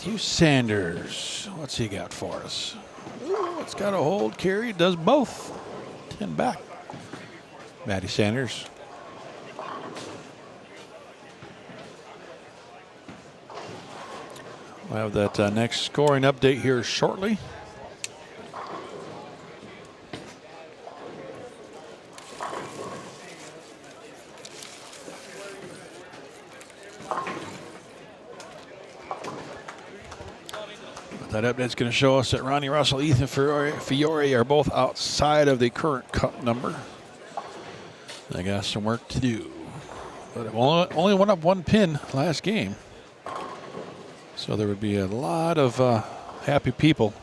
Matthew Sanders. What's he got for us? Ooh, it's got a hold carry. Does both. 10 back. Matty Sanders. We'll have that next scoring update here shortly. That update's going to show us that Ronnie Russell, Ethan Fiore are both outside of the current cup number. They got some work to do. But it only went up 1 pin last game. So there would be a lot of happy people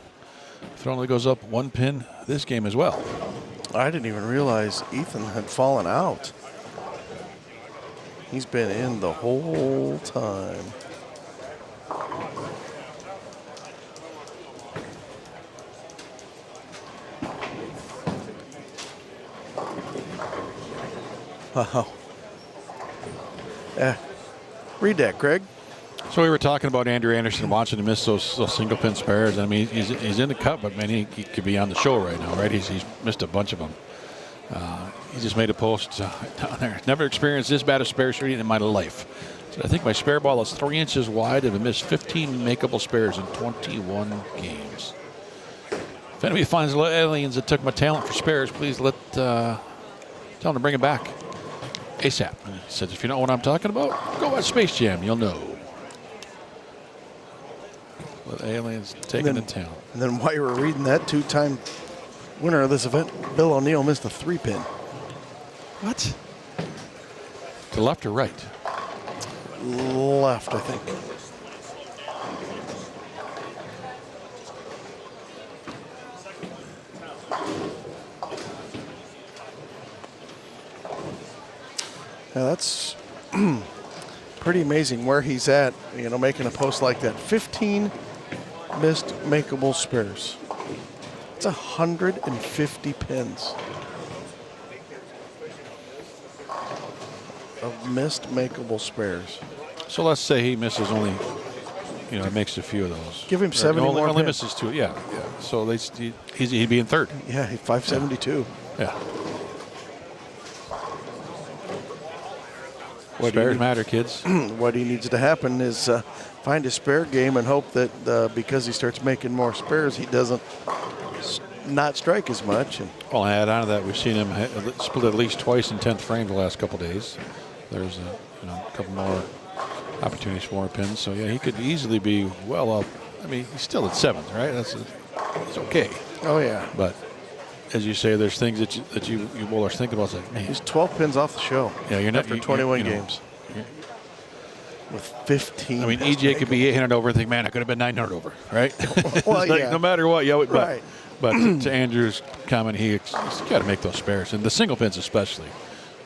if it only goes up 1 pin this game as well. I didn't even realize Ethan had fallen out. He's been in the whole time. Wow. Read that, Craig. So we were talking about Andrew Anderson watching him miss those single pin spares. I mean, he's in the cup, but man, he could be on the show right now, right? He's missed a bunch of them. He just made a post down there. Never experienced this bad a spare shooting in my life. So I think my spare ball is 3 inches wide and I've missed 15 makeable spares in 21 games. If anybody finds aliens that took my talent for spares, please tell them to bring it back ASAP. And he says, if you know what I'm talking about, go watch Space Jam. You'll know. With aliens taking the talent. And then while you were reading that, 2-time winner of this event, Bill O'Neill, missed a 3-pin. What? To left or right? Left, I think. Now that's pretty amazing where he's at, you know, making a post like that. 15 missed makeable spares. It's 150 pins of missed makeable spares. So let's say he misses only, you know, makes a few of those. Give him 70 more only pins. misses 2, yeah. So at least he'd be in third. Yeah, 572. Yeah. Spares matter, kids. What he needs to happen is find a spare game and hope that because he starts making more spares, he doesn't not strike as much. And well, add on to that, we've seen him split at least twice in 10th frame the last couple days. There's a couple more opportunities for more pins. So yeah, he could easily be well up. I mean, he's still at 7th, right? It's okay. Oh yeah. But as you say, there's things that you bowlers think about. It's like, man, he's 12 pins off the show. Yeah, you're not after 21 games. With 15. I mean, EJ could be 800 over and think, man, I could have been 900 over, right? Well, like, yeah. No matter what, yeah. Right. But to Andrew's comment, he's got to make those spares, and the single pins especially.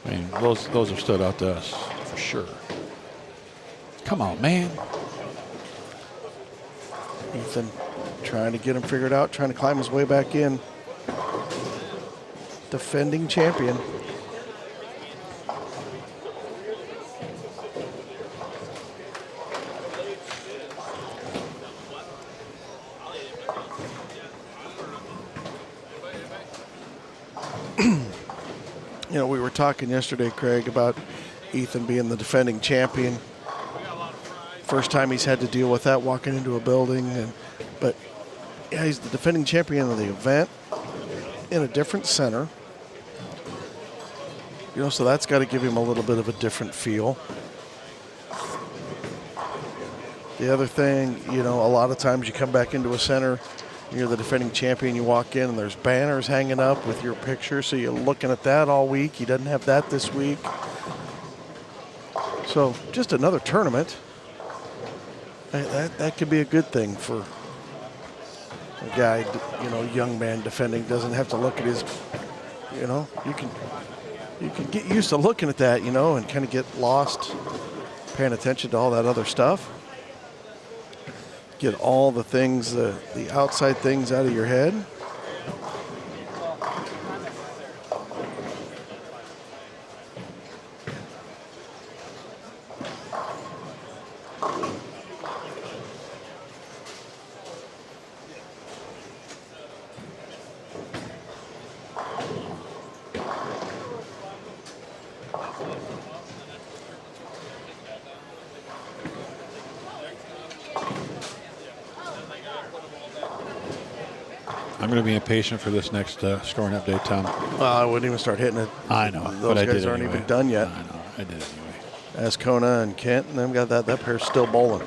I mean, those have stood out to us for sure. Come on, man. Ethan trying to get him figured out, trying to climb his way back in. Defending champion. You know, we were talking yesterday, Craig, about Ethan being the defending champion. First time he's had to deal with that walking into a building, but yeah, he's the defending champion of the event in a different center. You know, so that's got to give him a little bit of a different feel. The other thing, you know, a lot of times you come back into a center, you're the defending champion, you walk in and there's banners hanging up with your picture, so you're looking at that all week. He doesn't have that this week. So just another tournament. That could be a good thing for a guy, you know, young man defending, doesn't have to look at his, you know, you can get used to looking at that, you know, and kind of get lost paying attention to all that other stuff. Get all the things, the outside things out of your head. I'm going to be impatient for this next scoring update, Tom. Well, I wouldn't even start hitting it. I know, Those but I guys did aren't anyway. even done yet. I know, I did anyway. As Kona and Kent, and they've got that pair's still bowling.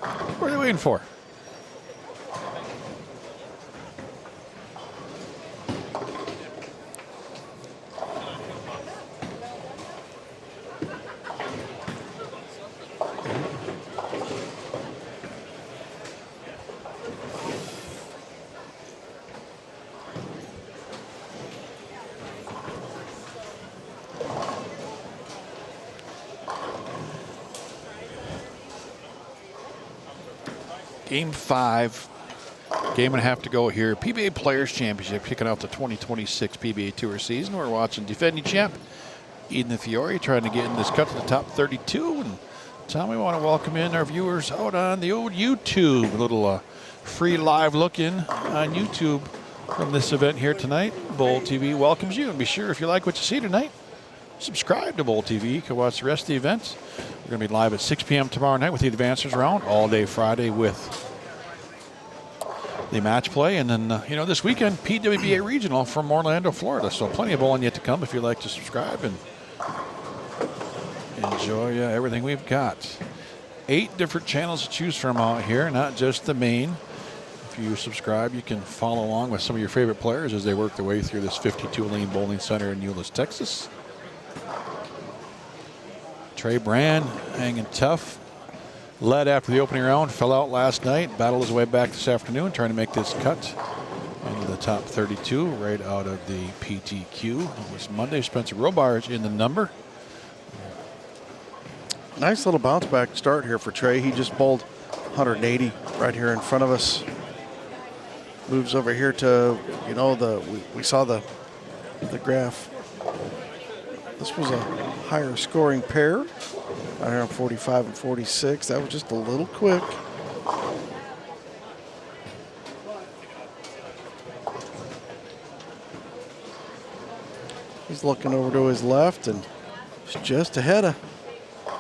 What are they waiting for? Game 5, game and a half to go here. PBA Players Championship kicking off the 2026 PBA Tour season. We're watching defending champ Ethan Fiore trying to get in this cut to the top 32. And Tom, we want to welcome in our viewers out on the old YouTube. A little free live look in on YouTube from this event here tonight. Bowl TV welcomes you. And be sure, if you like what you see tonight, subscribe to Bowl TV. You can watch the rest of the events. We're going to be live at 6 p.m. tomorrow night with the advancers round, all day Friday with the match play. And then, this weekend, PWBA Regional from Orlando, Florida. So plenty of bowling yet to come if you'd like to subscribe and enjoy everything we've got. 8 different channels to choose from out here, not just the main. If you subscribe, you can follow along with some of your favorite players as they work their way through this 52-lane bowling center in Euless, Texas. Trey Brand hanging tough. Led after the opening round, fell out last night. Battled his way back this afternoon, trying to make this cut into the top 32 right out of the PTQ. It was Monday. Spencer Robarge in the number. Nice little bounce back start here for Trey. He just bowled 180 right here in front of us. Moves over here to, we saw the graph. This was a higher scoring pair. Out here on 45 and 46. That was just a little quick. He's looking over to his left and he's just ahead of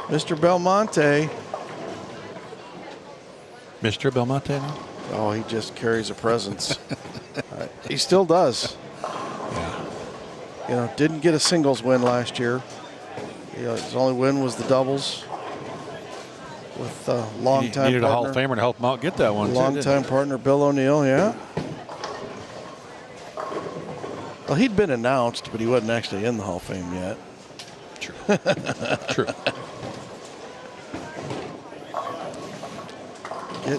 Mr. Belmonte. Mr. Belmonte now? Oh, he just carries a presence. He still does. Yeah. Didn't get a singles win last year. His only win was the doubles with longtime partner. Needed a Hall of Famer to help him out get that one. Longtime partner Bill O'Neill, yeah. Well, he'd been announced, but he wasn't actually in the Hall of Fame yet. True. True.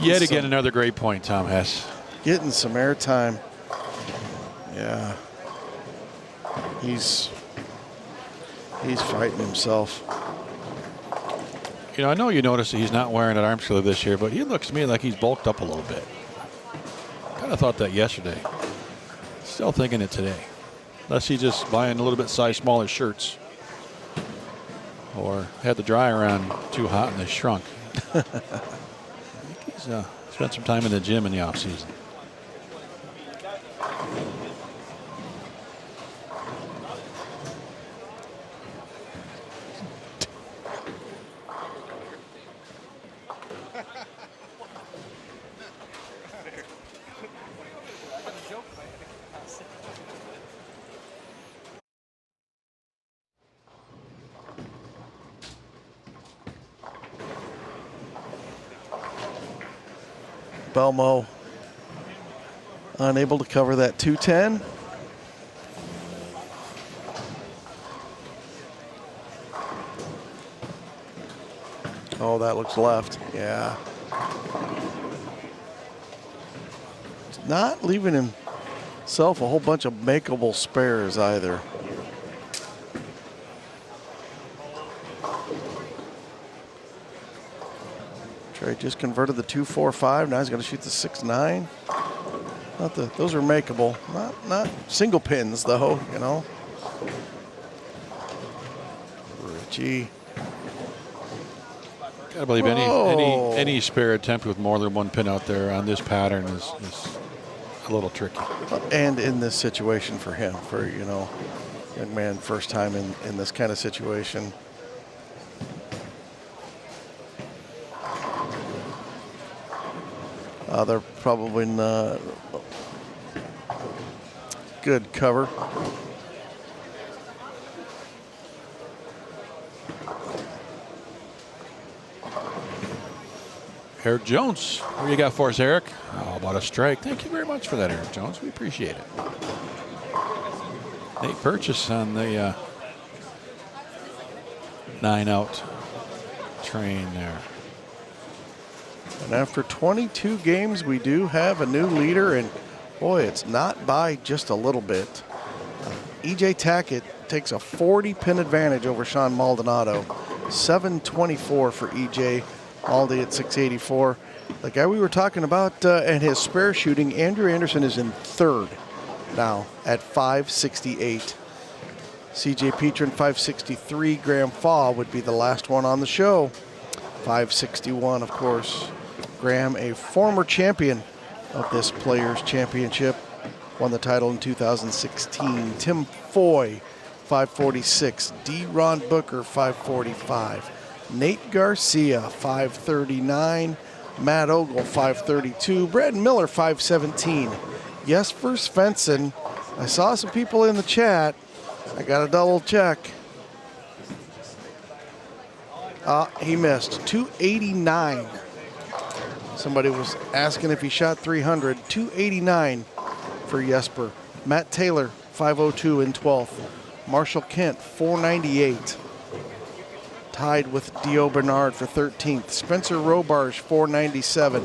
Yet again, another great point, Tom Hess. Getting some airtime. Yeah. He's fighting himself. I know you noticed that he's not wearing an arm sleeve this year, but he looks to me like he's bulked up a little bit. Kind of thought that yesterday. Still thinking it today. Unless he's just buying a little bit size smaller shirts. Or had the dryer on too hot and they shrunk. I think he's spent some time in the gym in the off season. Belmo unable to cover that 210. Oh, that looks left. Yeah. Not leaving himself a whole bunch of makeable spares either. Trey just converted the 2.45. Now he's going to shoot the 6.9. Those are makeable. Not single pins though. Richie. Gotta believe any spare attempt with more than one pin out there on this pattern is a little tricky. And in this situation for him, young man, first time in this kind of situation. They're probably not. Good cover. Eric Jones, what do you got for us, Eric? How about a strike? Thank you very much for that, Eric Jones. We appreciate it. Nate Purchase on the 9-out train there. And after 22 games, we do have a new leader, and boy, it's not by just a little bit. E.J. Tackett takes a 40-pin advantage over Sean Maldonado. 724 for E.J. Maldi at 684. The guy we were talking about and his spare shooting, Andrew Anderson, is in third now at 568. C.J. Petrin, 563. Graham Faw would be the last one on the show. 561, of course. Graham, a former champion of this Players Championship, won the title in 2016. Tim Foy, 546. D. Ron Booker, 545. Nate Garcia, 539. Matt Ogle, 532. Brad Miller, 517. Jesper Svensson. I saw some people in the chat. I got to double check. He missed. 289. Somebody was asking if he shot 300. 289 for Jesper. Matt Taylor, 502 in 12th. Marshall Kent, 498. Tied with Dio Bernard for 13th. Spencer Robarge, 497.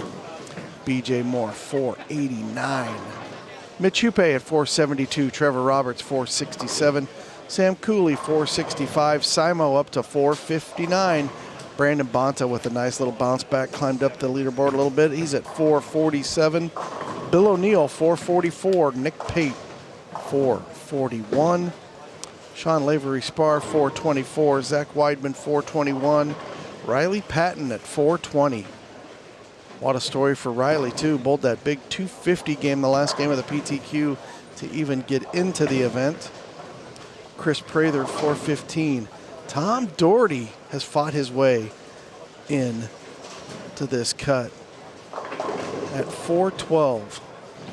BJ Moore, 489. Mitch Hupe at 472. Trevor Roberts, 467. Sam Cooley, 465. Simo up to 459. Brandon Bonta with a nice little bounce back, climbed up the leaderboard a little bit. He's at 447. Bill O'Neill, 444. Nick Pate, 441. Sean Lavery Spar, 424. Zach Weidman, 421. Riley Patton at 420. What a story for Riley, too. Bowled that big 250 game, the last game of the PTQ, to even get into the event. Chris Prather, 415. Tom Doherty has fought his way in to this cut at 412.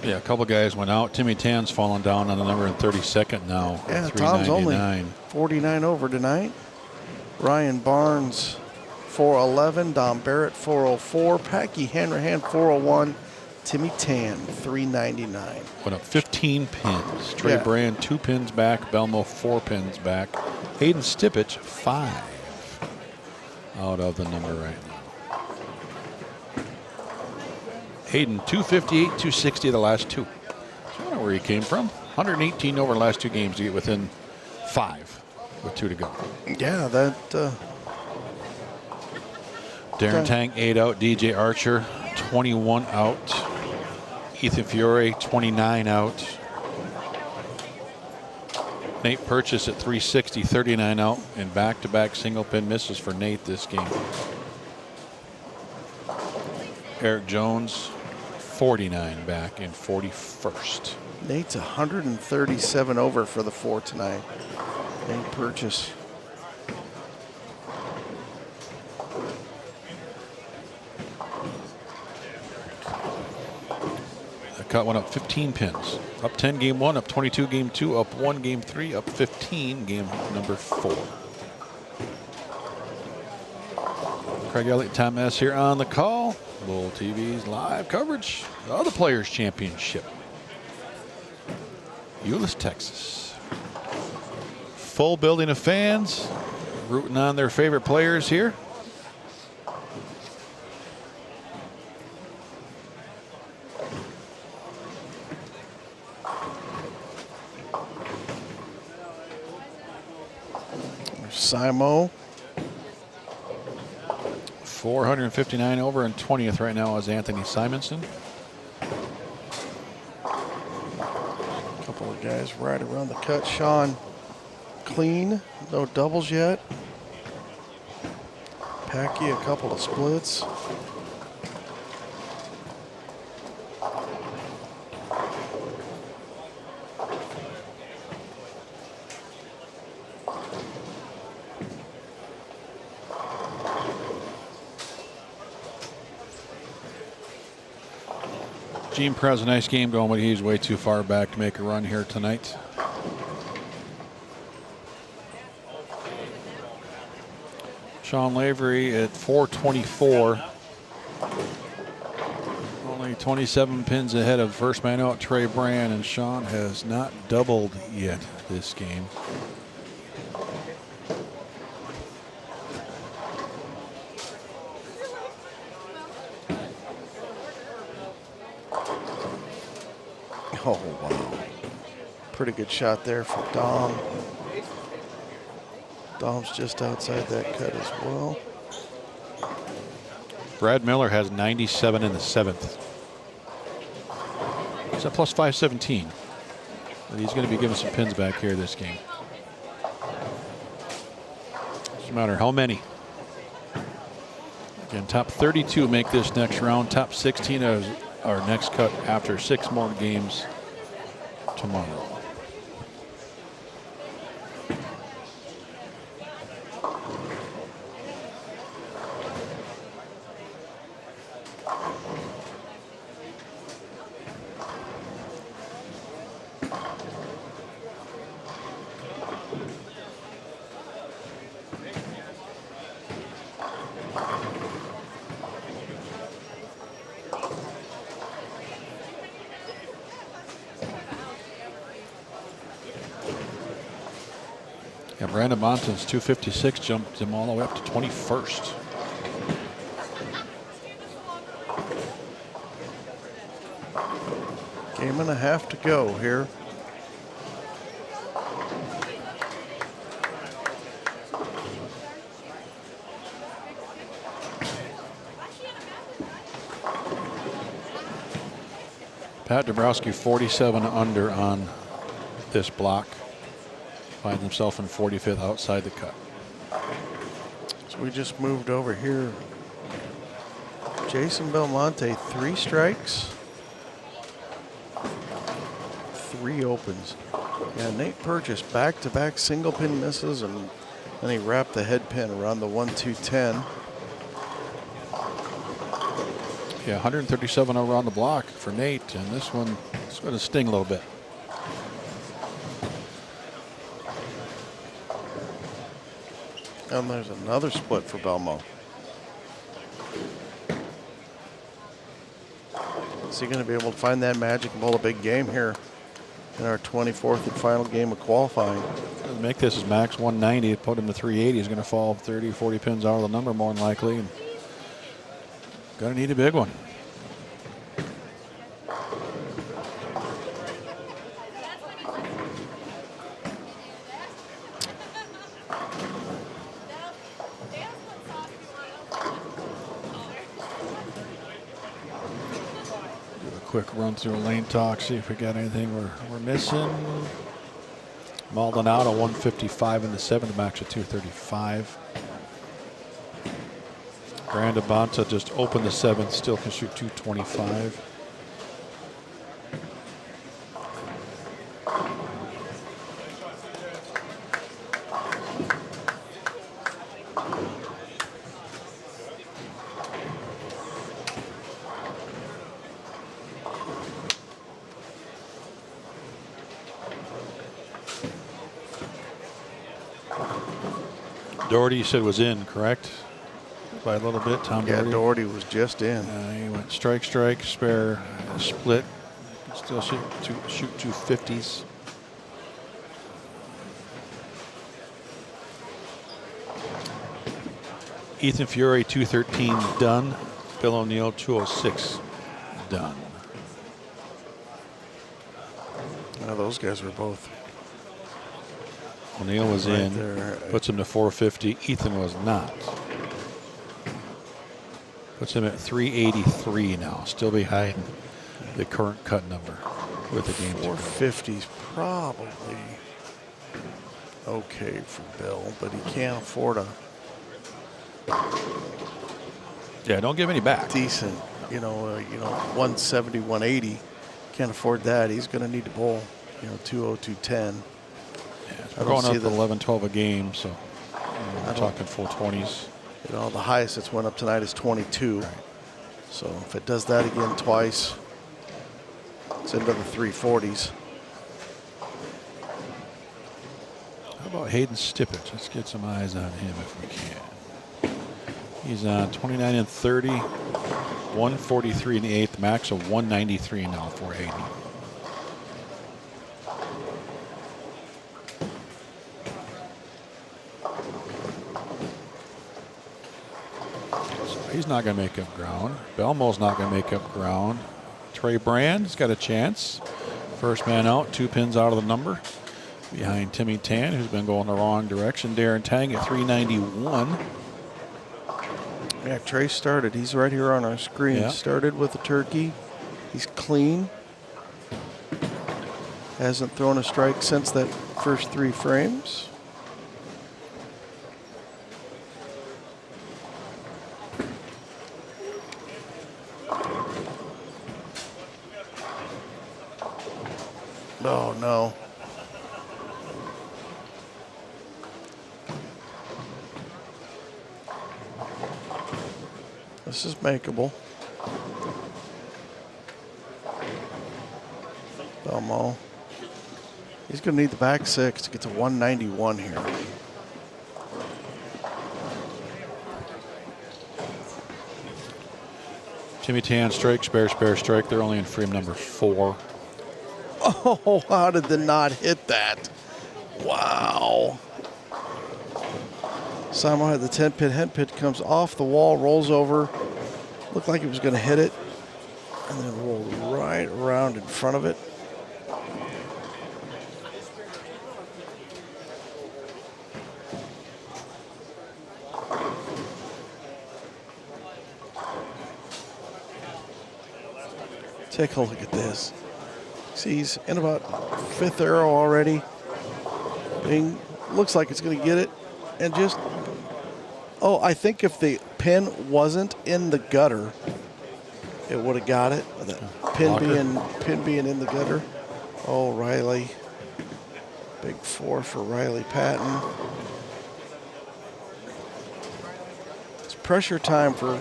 Yeah, a couple guys went out. Timmy Tan's fallen down on the number in 32nd now. Yeah, Tom's only 399. 49 over tonight. Ryan Barnes, 411. Dom Barrett, 404. Packy Hanrahan, 401. Timmy Tan, 399. Went up 15 pins. Trey Brand, 2 pins back. Belmo, 4 pins back. Hayden Stipich, 5 out of the number right now. Hayden, 258, 260 the last 2. So I don't know where he came from. 118 over the last 2 games to get within 5 with 2 to go. Yeah, that. Darren Tang, 8 out. DJ Archer, 21 out. Ethan Fiore, 29 out. Nate Purchase at 360, 39 out, and back-to-back single pin misses for Nate this game. Eric Jones, 49 back in 41st. Nate's 137 over for the 4 tonight. Nate Purchase. Cut went up 15 pins. Up 10 game 1, up 22 game 2, up 1 game 3, up 15 game number 4. Craig Elliott, Tom S. here on the call. Bull TV's live coverage of the Players Championship. Euless, Texas. Full building of fans rooting on their favorite players here. Simo. 459 over and 20th right now is Anthony Simonson. A couple of guys right around the cut. Sean clean, no doubles yet. Packy, a couple of splits. Gene Perez, a nice game going, but he's way too far back to make a run here tonight. Sean Lavery at 424. Only 27 pins ahead of first man out, Trey Brand, and Sean has not doubled yet this game. Oh, wow. Pretty good shot there for Dom. Dom's just outside that cut as well. Brad Miller has 97 in the 7th. He's at plus 517. But he's going to be giving some pins back here this game. Doesn't matter how many. Again, top 32 make this next round. Top 16 is our next cut after 6 more games tomorrow. Yeah, Brandon Montan's 256 jumped him all the way up to 21st. Game and a half to go here. Pat Dabrowski 47 under on this block. Finds himself in 45th outside the cut. So we just moved over here. Jason Belmonte, 3 strikes, 3 opens. Yeah, Nate Purchase back-to-back single pin misses, and then he wrapped the head pin around the 1-2-10. Yeah, 137 over on the block for Nate, and this one is going to sting a little bit. And there's another split for Belmo. Is he going to be able to find that magic and bowl a big game here in our 24th and final game of qualifying? Make this his max 190, put him to 380. He's going to fall 30, 40 pins out of the number more than likely. And going to need a big one. Quick run through lane talk, see if we got anything we're missing. Maldonado 155 in the 7th, max at 235. Brandon Bonta just opened the 7th, still can shoot 225. Doherty, you said, was in, correct? By a little bit, Tom Yeah, Doherty. Doherty was just in. He went strike, strike, spare, split. Still shoot 250s. Ethan Fury 213 done. Bill O'Neill 206 done. Now those guys were both O'Neill was right in, there. puts him to 450. Ethan was not. Puts him at 383 now, still behind the current cut number with the game to go. 450's probably okay for Bill, but he can't afford a Yeah, don't give any back. decent, 170, 180. Can't afford that. He's going to need to bowl, 202.10. We're going up to 11, 12 a game, so we're talking 420s. The highest it's went up tonight is 22. Right. So if it does that again twice, It's into the 340s. How about Hayden Stippich? Let's get some eyes on him if we can. He's on 29 and 30, 143 in the eighth, max of 193 now for Hayden. So he's not going to make up ground. Belmo's not going to make up ground. Trey Brand's got a chance. First man out, 2 pins out of the number. Behind Timmy Tan, who's been going the wrong direction. Darren Tang at 391. Yeah, Trey started. He's right here on our screen. Yeah. Started with a turkey. He's clean. Hasn't thrown a strike since that first 3 frames. Oh, no. This is makeable. Belmo. He's going to need the back 6 to get to 191 here. Timmy Tan strike, spare, strike. They're only in frame number 4. Oh, how did the knot hit that? Wow. Simon had the 10-pin. Head pit comes off the wall, rolls over. Looked like he was going to hit it. And then rolled right around in front of it. Take a look at this. See, he's in about 5th arrow already. Bing, looks like it's going to get it. And just, oh, I think if the pin wasn't in the gutter, it would have got it. The pin being in the gutter. Oh, Riley. Big 4 for Riley Patton. It's pressure time for a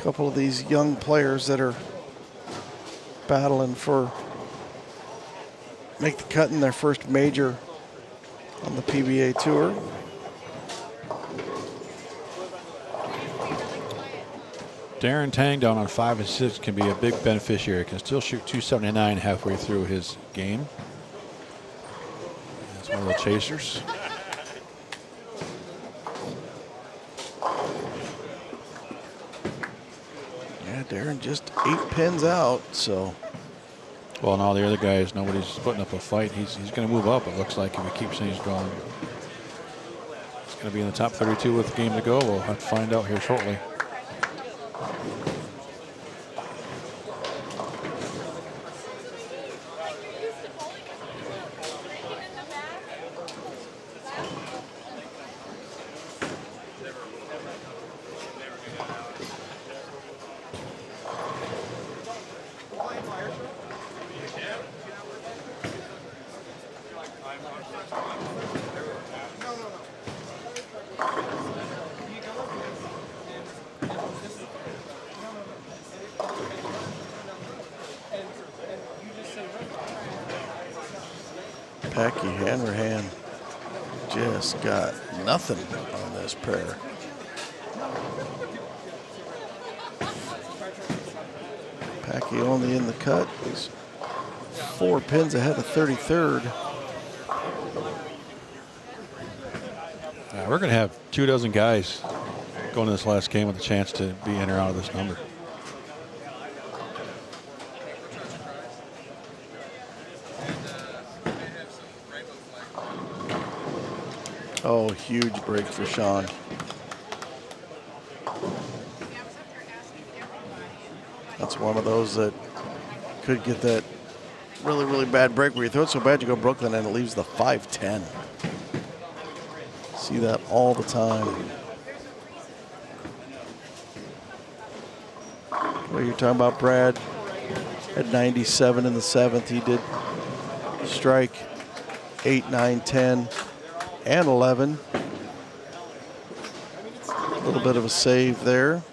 couple of these young players that are battling for make the cut in their first major on the PBA Tour. Darren Tang down on 5 and 6 can be a big beneficiary. Can still shoot 279 halfway through his game. That's one of the chasers. Yeah, Darren just 8 pins out, so. Well, now the other guys, nobody's putting up a fight. He's going to move up, it looks like, if he keeps things going. He's going to be in the top 32 with the game to go. We'll have to find out here shortly. Packy Hanrahan just got nothing on this pair. Packy only in the cut. He's 4 pins ahead of 33rd. We're going to have 24 guys going to this last game with a chance to be in or out of this number. Oh, huge break for Sean. That's one of those that could get that really, really bad break where you throw it so bad you go Brooklyn and it leaves the 5-10. See that all the time. Well, you're talking about Brad at 97 in the 7th. He did strike 8, 9, 10. And 11. A little bit of a save there.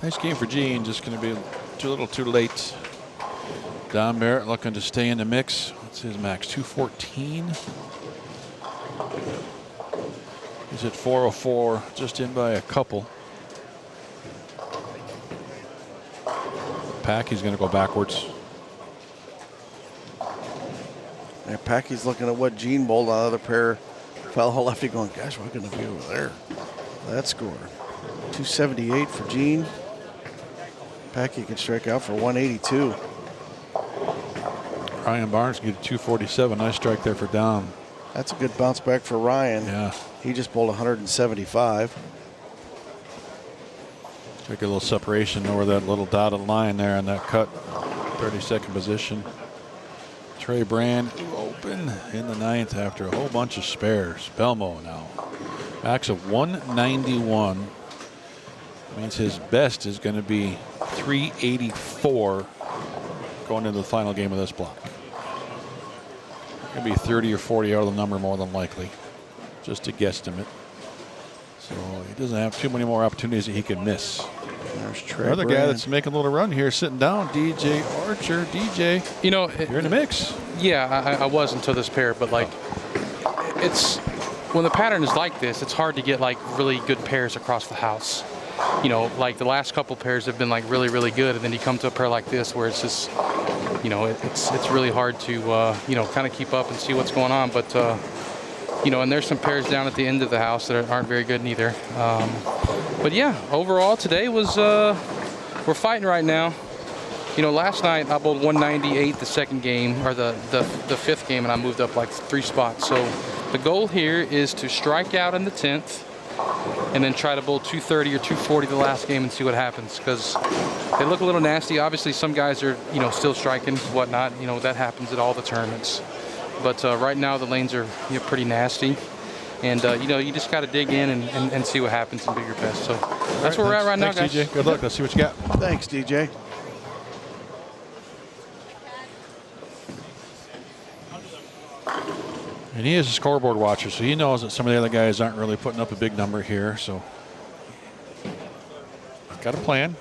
Nice game for Gene. Just going to be a little too late. Don Barrett looking to stay in the mix. What's his max? 214. He's at 404, just in by a couple. Packy's going to go backwards. And Packy's looking at what Gene bowled on the other pair. Fellow lefty going, gosh, we're going to be over there. That score. 278 for Gene. Packy can strike out for 182. Ryan Barnes can get a 247. Nice strike there for Dom. That's a good bounce back for Ryan. Yeah. He just bowled 175. Take a little separation over that little dotted line there on that cut. 32nd position. Trey Brand open in the 9th after a whole bunch of spares. Belmo now. Max of 191. Means his best is going to be 384 going into the final game of this block. Going to be 30 or 40 out of the number more than likely. Just a guesstimate. So he doesn't have too many more opportunities that he can miss. There's Trey Another Brand. guy that's making a little run here, sitting down, DJ Archer. DJ, you know, you're in the mix. Yeah, I was until this pair, but like, it's when the pattern is like this, it's hard to get like really good pairs across the house. You know, like the last couple pairs have been like really, really good, and then you come to a pair like this where it's just, you know, it's really hard to you know, kind of keep up and see what's going on. But you know, and there's some pairs down at the end of the house that aren't very good neither. But yeah, overall today was we're fighting right now. You know, last night I bowled 198 the second game, or the fifth game, and I moved up like 3 spots. So the goal here is to strike out in the 10th, and then try to bowl 230 or 240 the last game and see what happens, because they look a little nasty. Obviously, some guys are, you know, still striking, whatnot. You know, that happens at all the tournaments. But right now the lanes are, you know, pretty nasty. And, you know, you just got to dig in and see what happens and do your best. So that's where we're at right now, guys. DJ. Good luck. Let's see what you got. Thanks, DJ. And he is a scoreboard watcher, so he knows that some of the other guys aren't really putting up a big number here. So got a plan.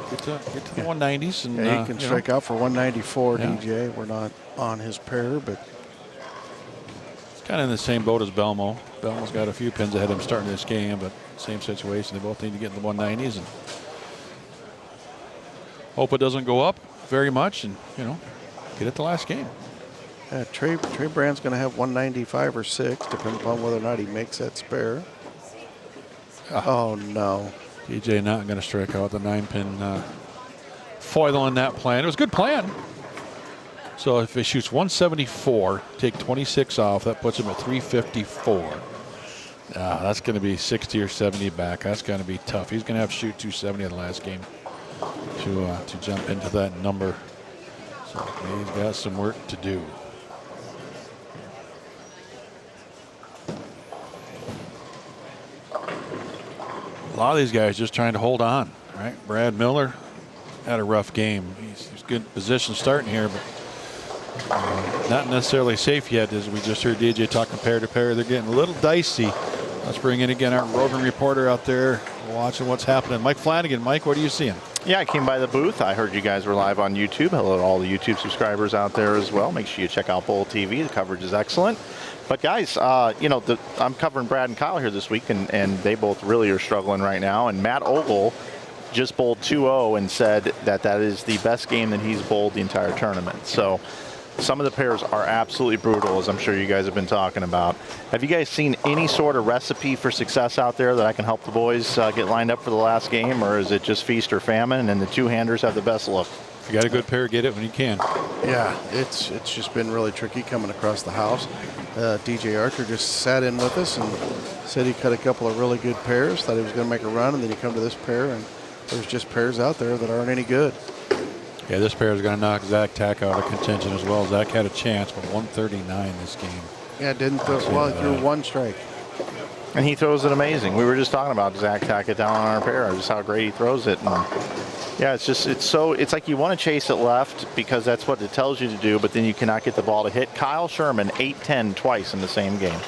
Get to the 190s. And, Yeah, he can strike out for 194, Yeah. DJ. We're not on his pair, but It's kind of in the same boat as Belmo. Belmo's got a few pins ahead of him starting this game, but same situation. They both need to get in the 190s and hope it doesn't go up very much, and, you know, get it the last game. yeah, Trey Brand's going to have 195 or 6, depending upon whether or not he makes that spare. Oh, no. DJ not going to strike out the 9-pin foil in that plan. It was a good plan. So if he shoots 174, take 26 off, that puts him at 354. That's going to be 60 or 70 back. That's going to be tough. He's going to have to shoot 270 in the last game to jump into that number. So he's got some work to do. A lot of these guys just trying to hold on, right? Brad Miller had a rough game. He's good position starting here, but not necessarily safe yet, as we just heard DJ talking pair to pair. They're getting a little dicey. Let's bring in again our roving reporter out there watching what's happening. Mike Flanagan. Mike, what are you seeing? Yeah, I came by the booth. I heard you guys were live on YouTube. Hello to all the YouTube subscribers out there as well. Make sure you check out Bowl TV. The coverage is excellent. But guys, you know, I'm covering Brad and Kyle here this week, and they both really are struggling right now. And Matt Ogle just bowled 2-0 and said that is the best game that he's bowled the entire tournament. So some of the pairs are absolutely brutal, as I'm sure you guys have been talking about. Have you guys seen any sort of recipe for success out there that I can help the boys get lined up for the last game, or is it just feast or famine and the two-handers have the best look? If you got a good pair, get it when you can. Yeah, it's just been really tricky coming across the house. DJ Archer just sat in with us and said he cut a couple of really good pairs, thought he was going to make a run, and then you come to this pair, and there's just pairs out there that aren't any good. Yeah, this pair is going to knock Zach Tack out of contention as well. Zach had a chance, but 139 this game. Yeah, didn't throw, well, he threw one strike. And he throws it amazing. We were just talking about Zach Tackett down on our pair, just how great he throws it. And yeah, it's like you want to chase it left because that's what it tells you to do, but then you cannot get the ball to hit. Kyle Sherman, 8-10 twice in the same game.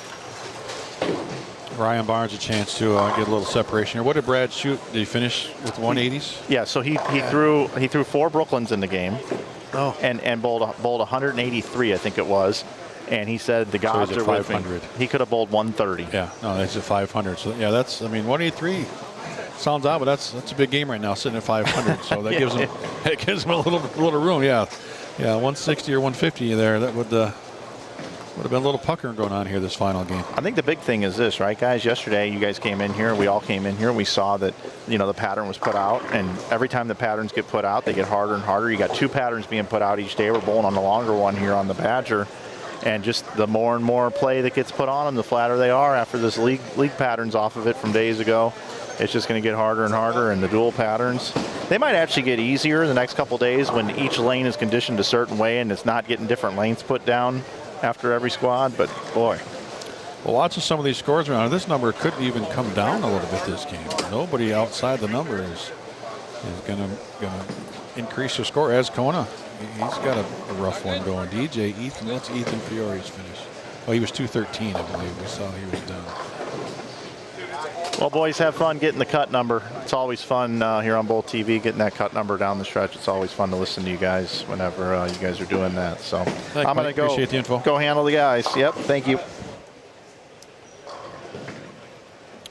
Ryan Barnes a chance to get a little separation here. What did Brad shoot? Did he finish with 180s? Yeah, so he threw 4 Brooklyns in the game. Oh. And bowled 183, I think it was. And he said the gods are with me. 500. He could have bowled 130. Yeah, no, that's a 500. So yeah, that's, I mean, 183 sounds odd, but that's a big game right now, sitting at 500. So that gives him a little room. Yeah, 160 or 150 there. That would have been a little pucker going on here this final game. I think the big thing is this, right, guys? Yesterday, you guys came in here. We all came in here. And we saw that, the pattern was put out. And every time the patterns get put out, they get harder and harder. You got 2 patterns being put out each day. We're bowling on the longer one here on the Badger. And just the more and more play that gets put on them, the flatter they are after this league patterns off of it from days ago. It's just going to get harder and harder. And the dual patterns, they might actually get easier the next couple days when each lane is conditioned a certain way and it's not getting different lanes put down after every squad, but boy. Well, watching some of these scores around, this number could even come down a little bit this game. Nobody outside the number is going to increase their score. As Kona, he's got a rough one going. DJ, Ethan, what's Ethan Fiore's finish? Oh, he was 213, I believe. We saw he was done. Well, boys, have fun getting the cut number. It's always fun here on Bowl TV, getting that cut number down the stretch. It's always fun to listen to you guys whenever you guys are doing that. So I'm going to appreciate the info. Go handle the guys. Yep, thank you.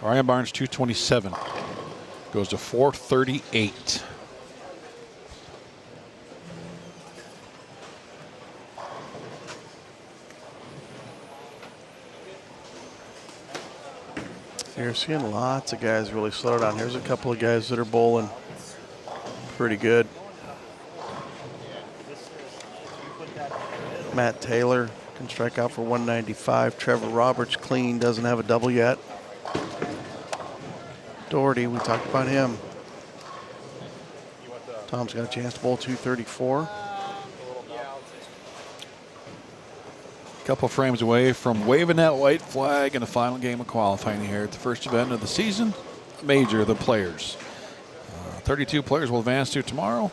Ryan Barnes, 227. Goes to 438. You're seeing lots of guys really slow down. Here's a couple of guys that are bowling pretty good. Matt Taylor can strike out for 195. Trevor Roberts clean, doesn't have a double yet. Doherty, we talked about him. Tom's got a chance to bowl 234. Couple frames away from waving that white flag in the final game of qualifying here at the first event of the season, Major the Players. 32 players will advance to tomorrow,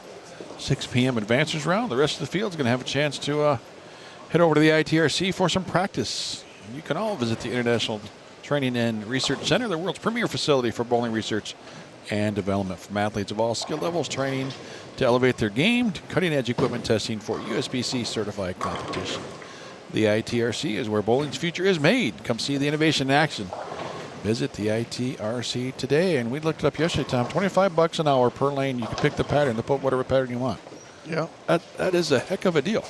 6 p.m. advancers round. The rest of the field is going to have a chance to head over to the ITRC for some practice. You can all visit the International Training and Research Center, the world's premier facility for bowling research and development from athletes of all skill levels, training to elevate their game, to cutting-edge equipment testing for USBC certified competition. The ITRC is where bowling's future is made. Come see the innovation in action. Visit the ITRC today. And we looked it up yesterday, Tom. $25 an hour per lane. You can pick the pattern to put whatever pattern you want. Yeah. That is a heck of a deal.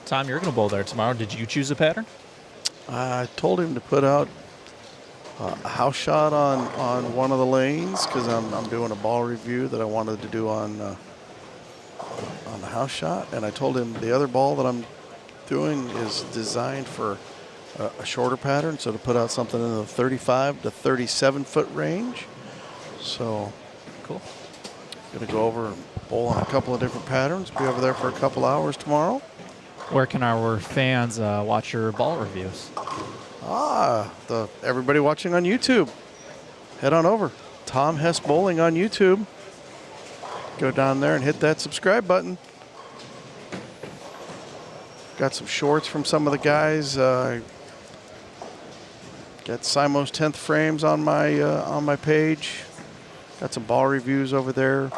Tom, you're going to bowl there tomorrow. Did you choose a pattern? I told him to put out a house shot on one of the lanes because I'm doing a ball review that I wanted to do on the house shot. And I told him the other ball that I'm doing is designed for a shorter pattern, so to put out something in the 35 to 37 foot range. So cool. Gonna go over and bowl on a couple of different patterns. Be over there for a couple hours tomorrow. Where can our fans watch your ball reviews? Everybody watching on YouTube, head on over. Tom Hess Bowling on YouTube. Go down there and hit that subscribe button. Got some shorts from some of the guys. Got Simo's 10th frames on my page. Got some ball reviews over there.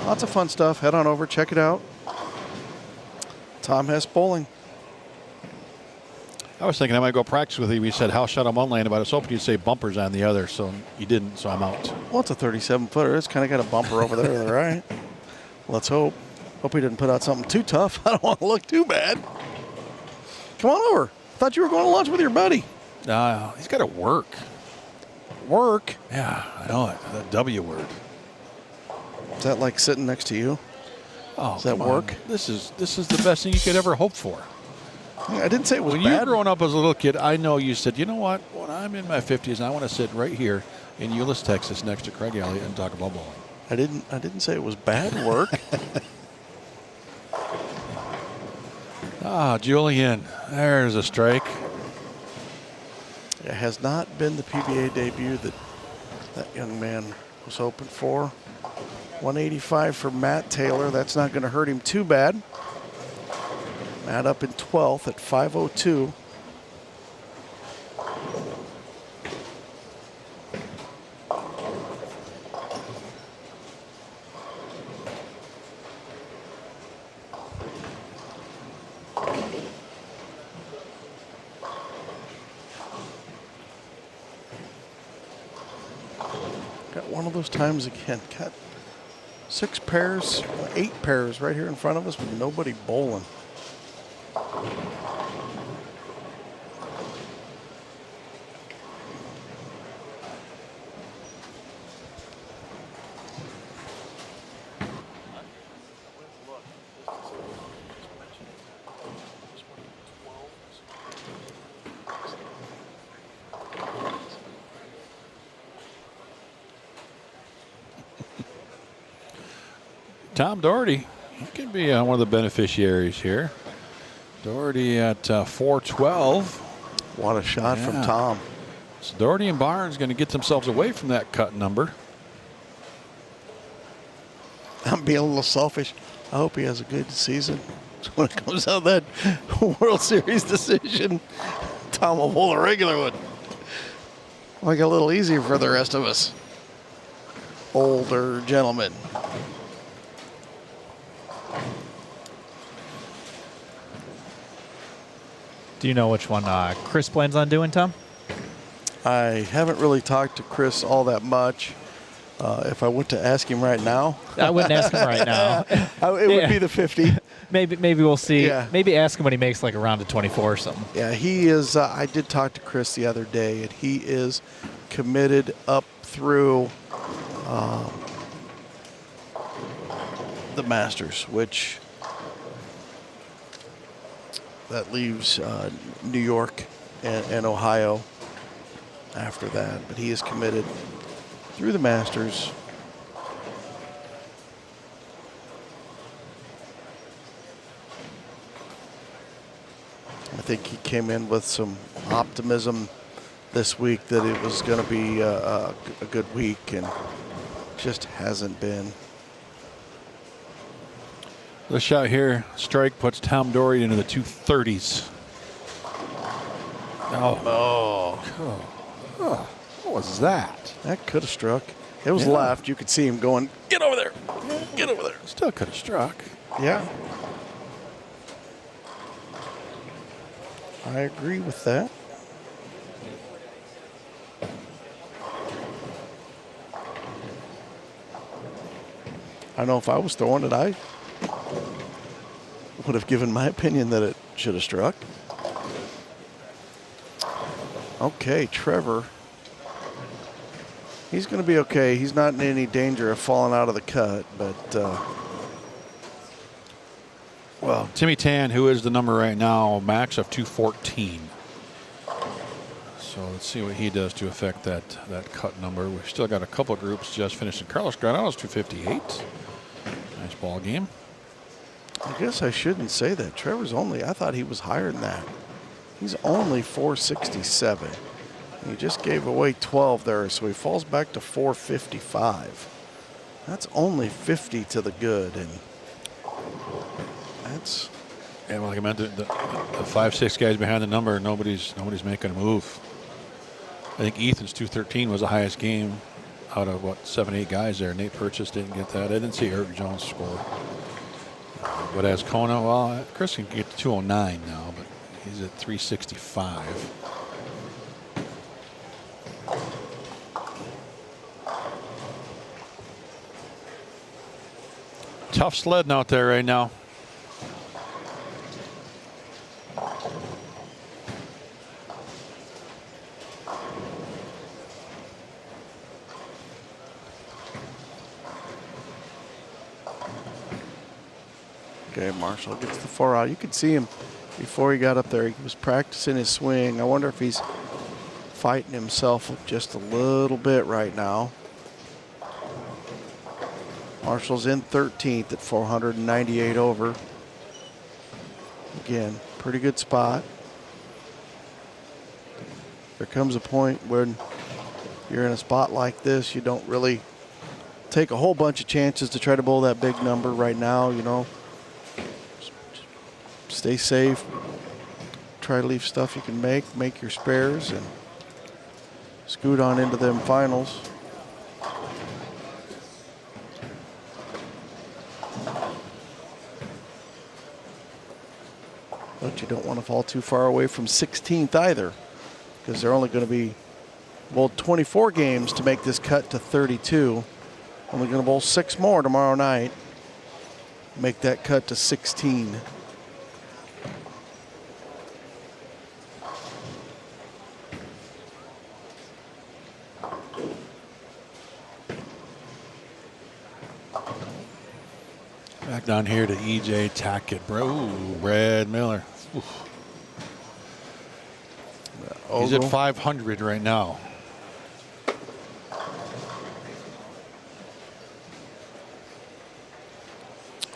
Lots of fun stuff. Head on over, check it out. Tom Hess Bowling. I was thinking I might go practice with you. We said house shot on one lane, but I was hoping you'd say bumpers on the other, so you didn't, so I'm out. Well, it's a 37-footer. It's kind of got a bumper over there, all right? Let's hope. Hope he didn't put out something too tough. I don't want to look too bad. Come on over. I thought you were going to lunch with your buddy. He's got to work. Work? Yeah, I know it. That W word. Is that like sitting next to you? Oh, Does that work? This is the best thing you could ever hope for. I didn't say it was when bad. you were growing up as a little kid, I know you said, you know what? When I'm in my 50s, I want to sit right here in Euless, Texas, next to Craig Elliott and talk about bowling. I didn't say it was bad work. Julian, there's a strike. It has not been the PBA debut that young man was hoping for. 185 for Matt Taylor. That's not going to hurt him too bad. Matt up in 12th at 502. Got one of those times again. Got 6 pairs, 8 pairs right here in front of us with nobody bowling. Tom Doherty, he could be one of the beneficiaries here. Doherty at 412. What a shot from Yeah. Tom. So Doherty and Barnes going to get themselves away from that cut number. I'm being a little selfish. I hope he has a good season. When it comes out that World Series decision, Tom will bowl a regular one. Make it a little easier for the rest of us older gentlemen. Do you know which one Chris plans on doing, Tom? I haven't really talked to Chris all that much. If I went to ask him right now, I wouldn't ask him right now. it would be the 50. Maybe we'll see. Yeah. Maybe ask him when he makes like a round of 24 or something. Yeah, he is. I did talk to Chris the other day, and he is committed up through the Masters, which that leaves New York and Ohio after that. But he is committed through the Masters. I think he came in with some optimism this week that it was going to be a good week, and just hasn't been. The shot here, strike puts Tom Doherty into the 230s. Oh. What was that? That could have struck. It was Yeah. left. You could see him going, get over there. Get over there. Still could have struck. Yeah. I agree with that. I know if I was throwing it, I would have given my opinion that it should have struck. Okay, Trevor. He's going to be okay. He's not in any danger of falling out of the cut, but Well, Timmy Tan, who is the number right now, max of 214. So let's see what he does to affect that cut number. We've still got a couple of groups just finishing. Carlos Granado's 258. Nice ball game. I guess I shouldn't say that. Trevor's only, I thought he was higher than that. He's only 467. He just gave away 12 there, so he falls back to 455. That's only 50 to the good, and that's. Yeah, well, like I meant, the 5-6 guys behind the number, nobody's making a move. I think Ethan's 213 was the highest game out of what 7-8 guys there. Nate Purchase didn't get that. I didn't see Eric Jones score. But as Kona, well, Chris can get to 209 now, but he's at 365. Tough sledding out there right now. Okay, Marshall gets the 4 out. You could see him before he got up there. He was practicing his swing. I wonder if he's fighting himself just a little bit right now. Marshall's in 13th at 498 over. Again, pretty good spot. There comes a point when you're in a spot like this, you don't really take a whole bunch of chances to try to bowl that big number right now, you know. Stay safe. Try to leave stuff you can make your spares, and scoot on into them finals. But you don't want to fall too far away from 16th either, because they're only going to be bowled 24 games to make this cut to 32. Only going to bowl 6 more tomorrow night. Make that cut to 16. Back down here to EJ Tackett, bro. Brad Miller. Oof. He's at 500 right now.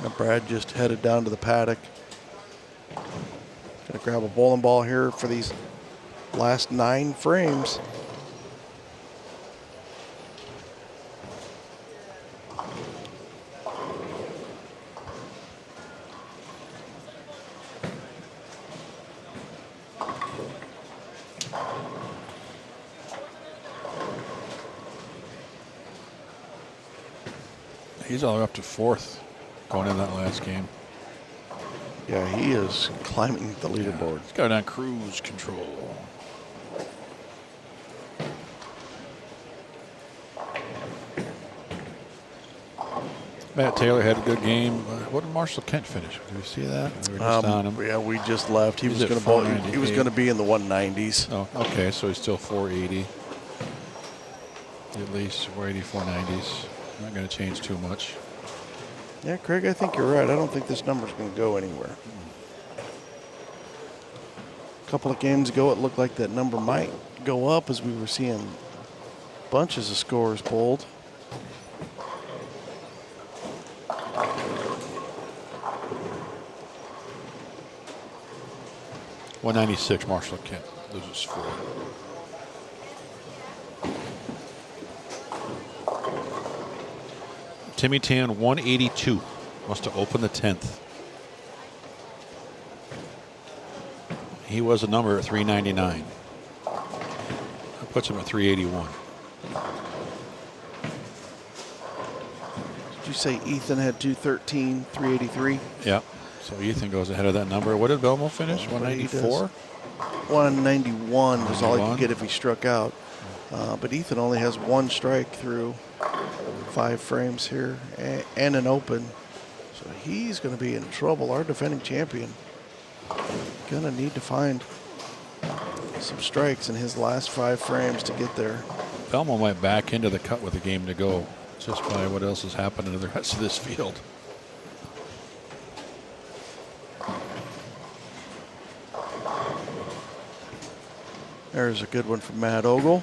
And Brad just headed down to the paddock. Gonna grab a bowling ball here for these last 9 frames. He's all the way up to 4th going in that last game. Yeah, he is climbing the leaderboard. He's got it on cruise control. Matt Taylor had a good game. What did Marshall Kent finish? Did we see that? We were just on him. Yeah, we just left. He He's was at going to bowl. 498. He was going to be in the 190s. Oh, okay, so he's still 480. At least 480, 490s. Not going to change too much. Yeah, Craig, I think you're right. I don't think this number's going to go anywhere. A couple of games ago, it looked like that number might go up as we were seeing bunches of scores pulled. $196, Marshall Kent loses 4. Timmy Tan 182 must have opened the 10th. He was a number at 399. That puts him at 381. Did you say Ethan had 213, 383? Yeah. So Ethan goes ahead of that number. What did Belmo finish? 194? 191 was all he 191? could get if he struck out. But Ethan only has 1 strike through 5 frames here and an open. So he's going to be in trouble. Our defending champion going to need to find some strikes in his last 5 frames to get there. Belmo might back into the cut with a game to go just by what else is happening to the rest of this field. There's a good one from Matt Ogle.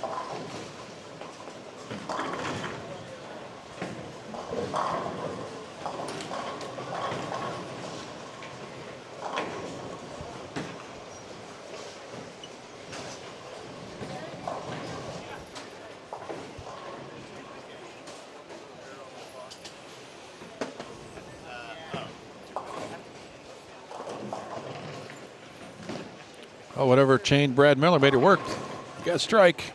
Oh, whatever chained Brad Miller made it work. You got a strike.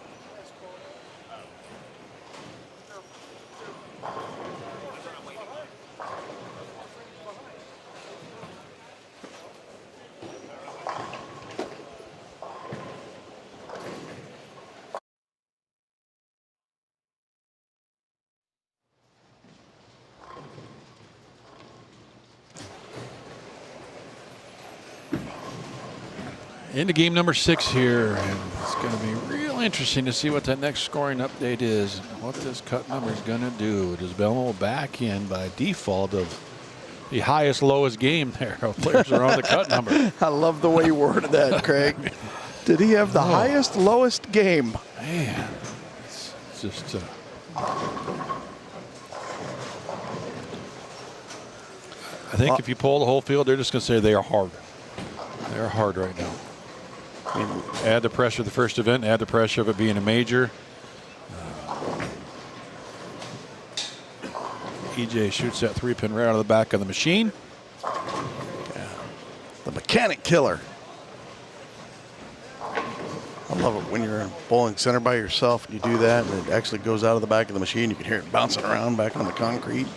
Into game number 6 here, and it's going to be real interesting to see what that next scoring update is, and what this cut number is going to do. Does Belmo back in by default of the highest, lowest game there? Players are on the cut number. I love the way you worded that, Craig. Did he have the highest, lowest game? Man, it's just. I think if you poll the whole field, they're just going to say they are hard. They're hard right now. I mean, add the pressure of the first event, add the pressure of it being a major. EJ shoots that 3-pin right out of the back of the machine. Yeah. The mechanic killer. I love it when you're in bowling center by yourself and you do that and it actually goes out of the back of the machine. You can hear it bouncing around back on the concrete.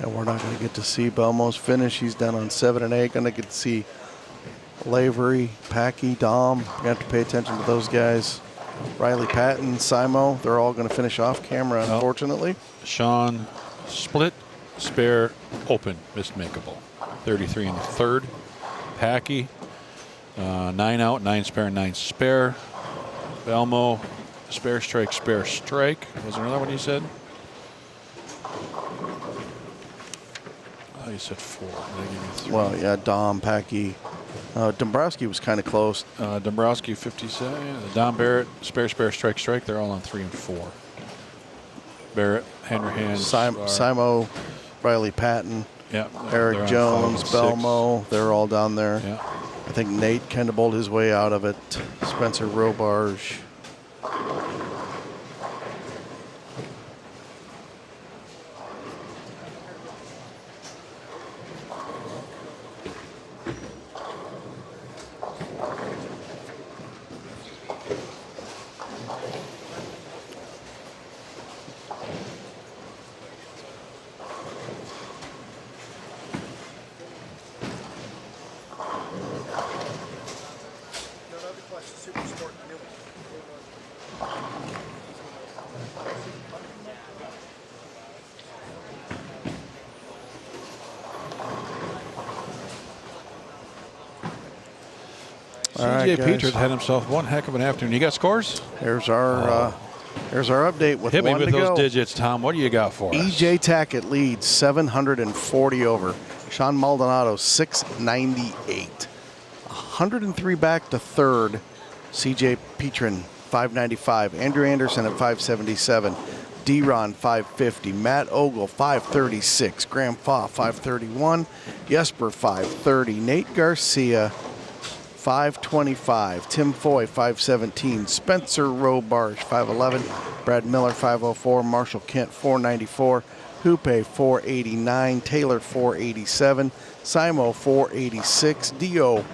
And we're not going to get to see Belmo's finish. He's down on 7 and 8. Going to get to see Lavery, Packy, Dom. You have to pay attention to those guys. Riley Patton, Simo, they're all going to finish off camera, unfortunately. Sean, split, spare, open, missed makeable. 33 in the third. Packy, 9 out, 9 spare, 9 spare. Belmo, spare, strike, spare, strike. Was there another one you said? Oh, you said 4. Did I give you 3? Well, yeah, Dom, Packy. Dombrowski was kind of close. Dombrowski 57. Don Barrett, spare, spare, strike, strike. They're all on 3 and 4. Barrett, Hanrahan, Simo, Riley Patton, yeah, Eric Jones, Belmo. They're all down there. Yeah. I think Nate kind of bowled his way out of it. Spencer Robarge. CJ Peters had himself one heck of an afternoon. You got scores? Here's our update with Hit me one with to those go. digits, Tom. What do you got for us? EJ Tackett leads 740 over. Sean Maldonado 698. 103 back to third. CJ Petrin 595. Andrew Anderson at 577. D-Ron 550. Matt Ogle 536. Graham Faw 531. Jesper 530. Nate Garcia 525. Tim Foy 517. Spencer Robarge 511. Brad Miller 504. Marshall Kent 494. Hoope 489. Taylor 487. Simo 486. Dio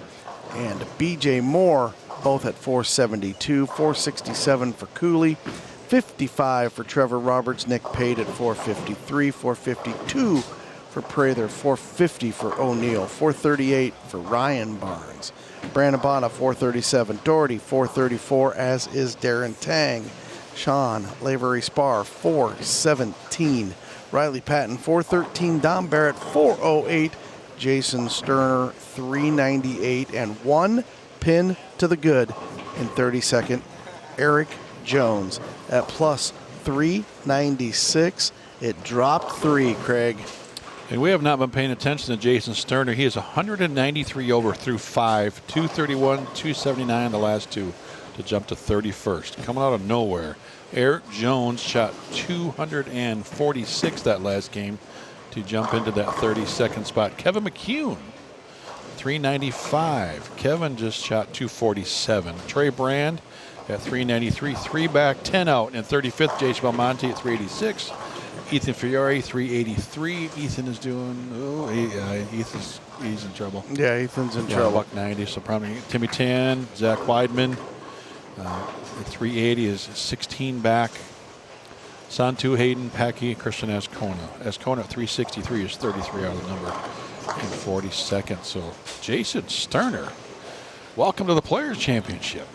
and BJ Moore both at 472. 467 for Cooley. 55 for Trevor Roberts. Nick Pate at 453. 452 for Prather. 450 for O'Neill. 438 for Ryan Barnes. Brandon Bonner 437. Doherty 434, as is Darren Tang. Sean Lavery Spar 417. Riley Patton 413. Dom Barrett 408. Jason Sterner 398, and one pin to the good in 32nd. Eric Jones at plus 396. It dropped 3, Craig. And we have not been paying attention to Jason Sterner. He is 193 over through 5, 231, 279 the last 2 to jump to 31st. Coming out of nowhere. Eric Jones shot 246 that last game to jump into that 32nd spot. Kevin McCune, 395. Kevin just shot 247. Trey Brand at 393, 3 back, 10 out. And 35th, Jason Belmonte at 386. Ethan Fiore, 383. Ethan is doing, he's in trouble. Yeah, Ethan's in trouble. Buck 90, so probably Timmy Tan, Zach Weidman. At 380 is 16 back. Santu Hayden, Packy, Christian Ascona. Ascona at 363 is 33 out of the number in 42nd. So Jason Sterner, welcome to the Players Championship.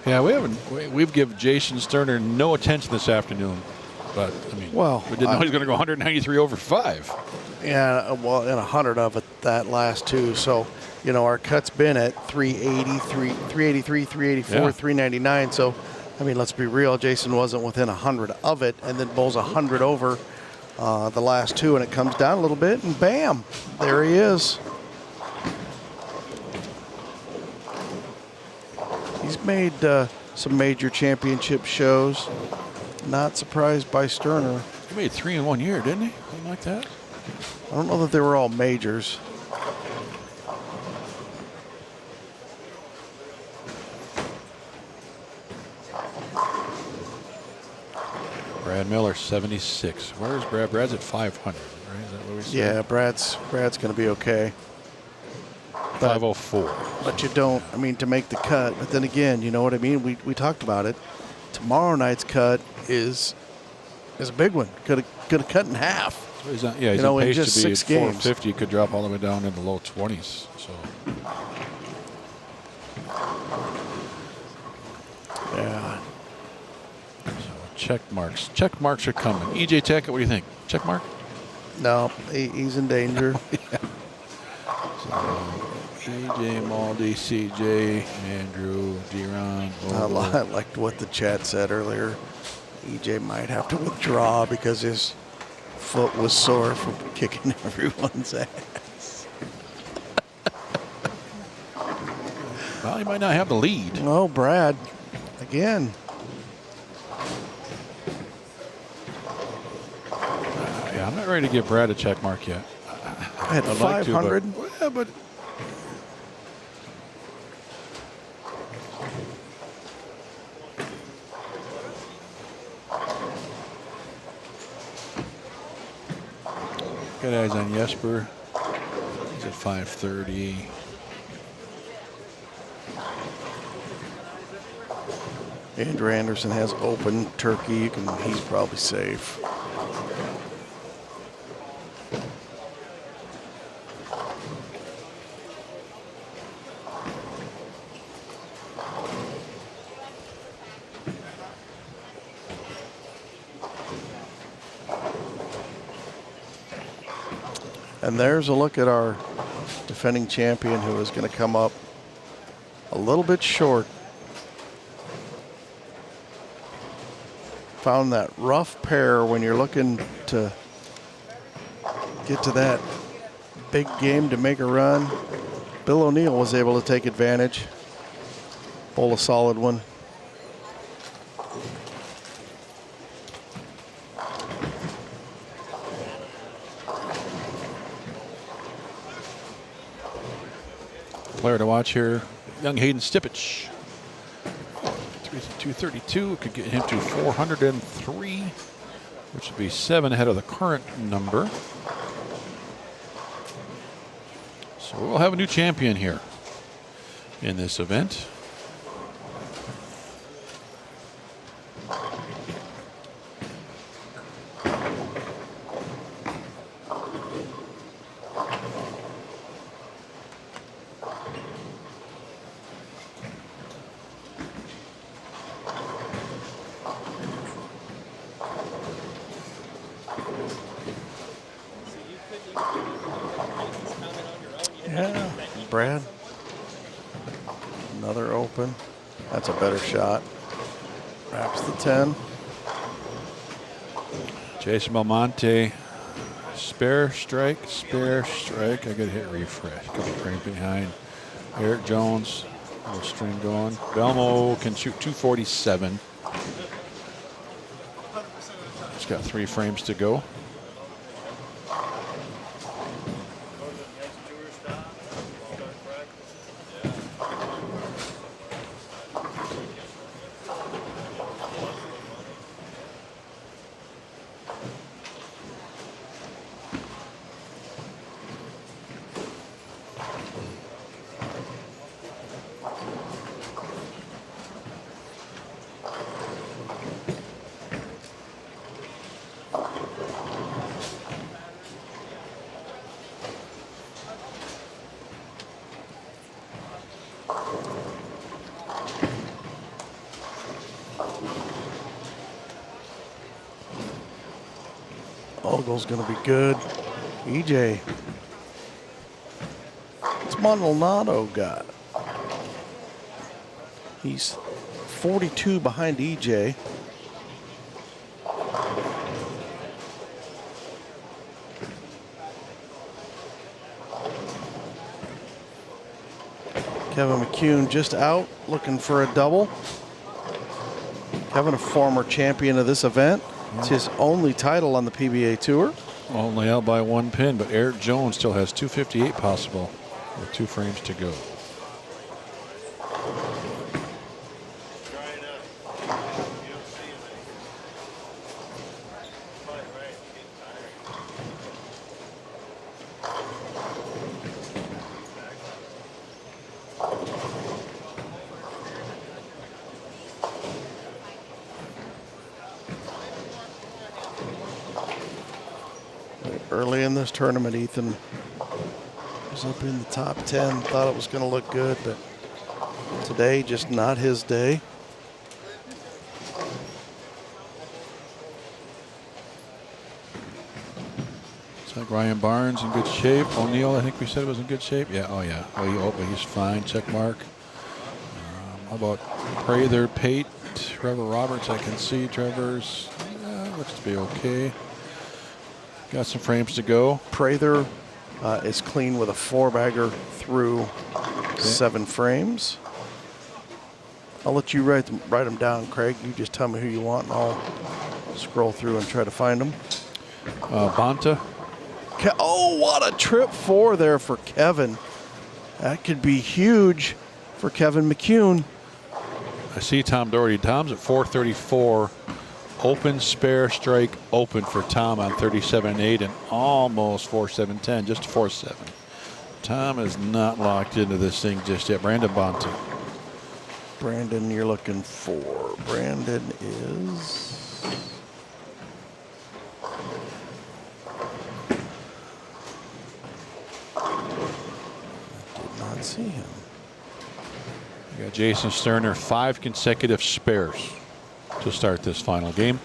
Yeah, we've given Jason Sterner no attention this afternoon, but I mean, we didn't know he was going to go 193 over 5. Yeah, well, and 100 of it that last 2. So, you know, our cut's been at 380, 383, 384, Yeah. 399. So, I mean, let's be real. Jason wasn't within 100 of it, and then bowls 100 over the last 2, and it comes down a little bit, and bam, there he is. He's made some major championship shows. Not surprised by Sterner. He made 3 in 1 year, didn't he? Something like that. I don't know that they were all majors. Brad Miller, 76. Where's Brad? Brad's at 500, right? Is that what we said? Yeah, Brad's going to be okay. 504. But you don't, I mean, to make the cut. But then again, you know what I mean? We talked about it. Tomorrow night's cut is a big one. Could have cut in half. He's on, yeah, he's on pace to be at 450. He could drop all the way down in the low 20s. So. Yeah. So check marks. Check marks are coming. EJ Tackett, what do you think? Check mark? No, he's in danger. Yeah. So AJ, Maldy, CJ, Andrew, D-Ron. I liked what the chat said earlier. EJ might have to withdraw because his foot was sore from kicking everyone's ass. Well, he might not have the lead. Oh, Brad, again. Yeah, I'm not ready to give Brad a check mark yet. At 500. Like to, yeah, but got eyes on Jesper. He's at 530. Andrew Anderson has open turkey. He's probably safe. And there's a look at our defending champion who is going to come up a little bit short. Found that rough pair when you're looking to get to that big game to make a run. Bill O'Neill was able to take advantage. Bowl a solid one. Player to watch here, young Hayden Stipich. 232 could get him to 403, which would be 7 ahead of the current number. So we'll have a new champion here in this event. Yeah, Brad. Another open. That's a better shot. Wraps the 10. Jason Belmonte, spare strike. I got to hit refresh. Couple frames behind. Eric Jones, a little string going. Belmo can shoot 247. He's got 3 frames to go. Ogle's going to be good. EJ. What's Maldonado got? He's 42 behind EJ. Kevin McCune just out looking for a double. Kevin, a former champion of this event. It's his only title on the PBA Tour. Only out by 1 pin, but Eric Jones still has 258 possible with 2 frames to go. Early in this tournament, Ethan was up in the top 10. Thought it was going to look good, but today just not his day. Looks like Ryan Barnes in good shape. O'Neill, I think we said was in good shape. Yeah, oh yeah. But he's fine. Check mark. How about Prather, Pate, Trevor Roberts? I can see Trevor's looks to be okay. Got some frames to go. Prather is clean with a 4-bagger through 7 frames. I'll let you write them down, Craig. You just tell me who you want, and I'll scroll through and try to find them. Bonta. Oh, what a trip 4 there for Kevin. That could be huge for Kevin McCune. I see Tom Doherty. Tom's at 434. Open, spare, strike, open for Tom on 37.8 and almost 4.710, just 4.7. Tom is not locked into this thing just yet. Brandon Bonta. Brandon, you're looking for. Brandon is. I did not see him. We got Jason Sterner, 5 consecutive spares to start this final game.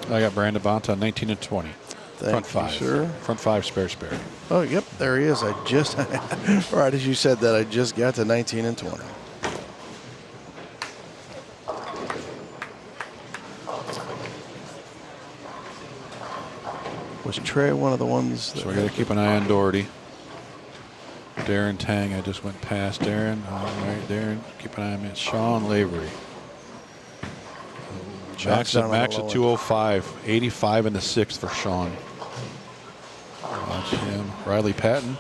I got Brandon Bonta on 19 and 20. Thank Front 5. you, sir. Front 5 spare. Oh, yep, there he is. I just, right as you said that, I just got to 19 and 20. Was Trey one of the ones that... So we got to keep an eye on Doherty. Darren Tang, I just went past Darren. All right, Darren, keep an eye on him. Sean Lavery. Max at 205, 85 in the 6th for Sean. Watch him. Riley Patton.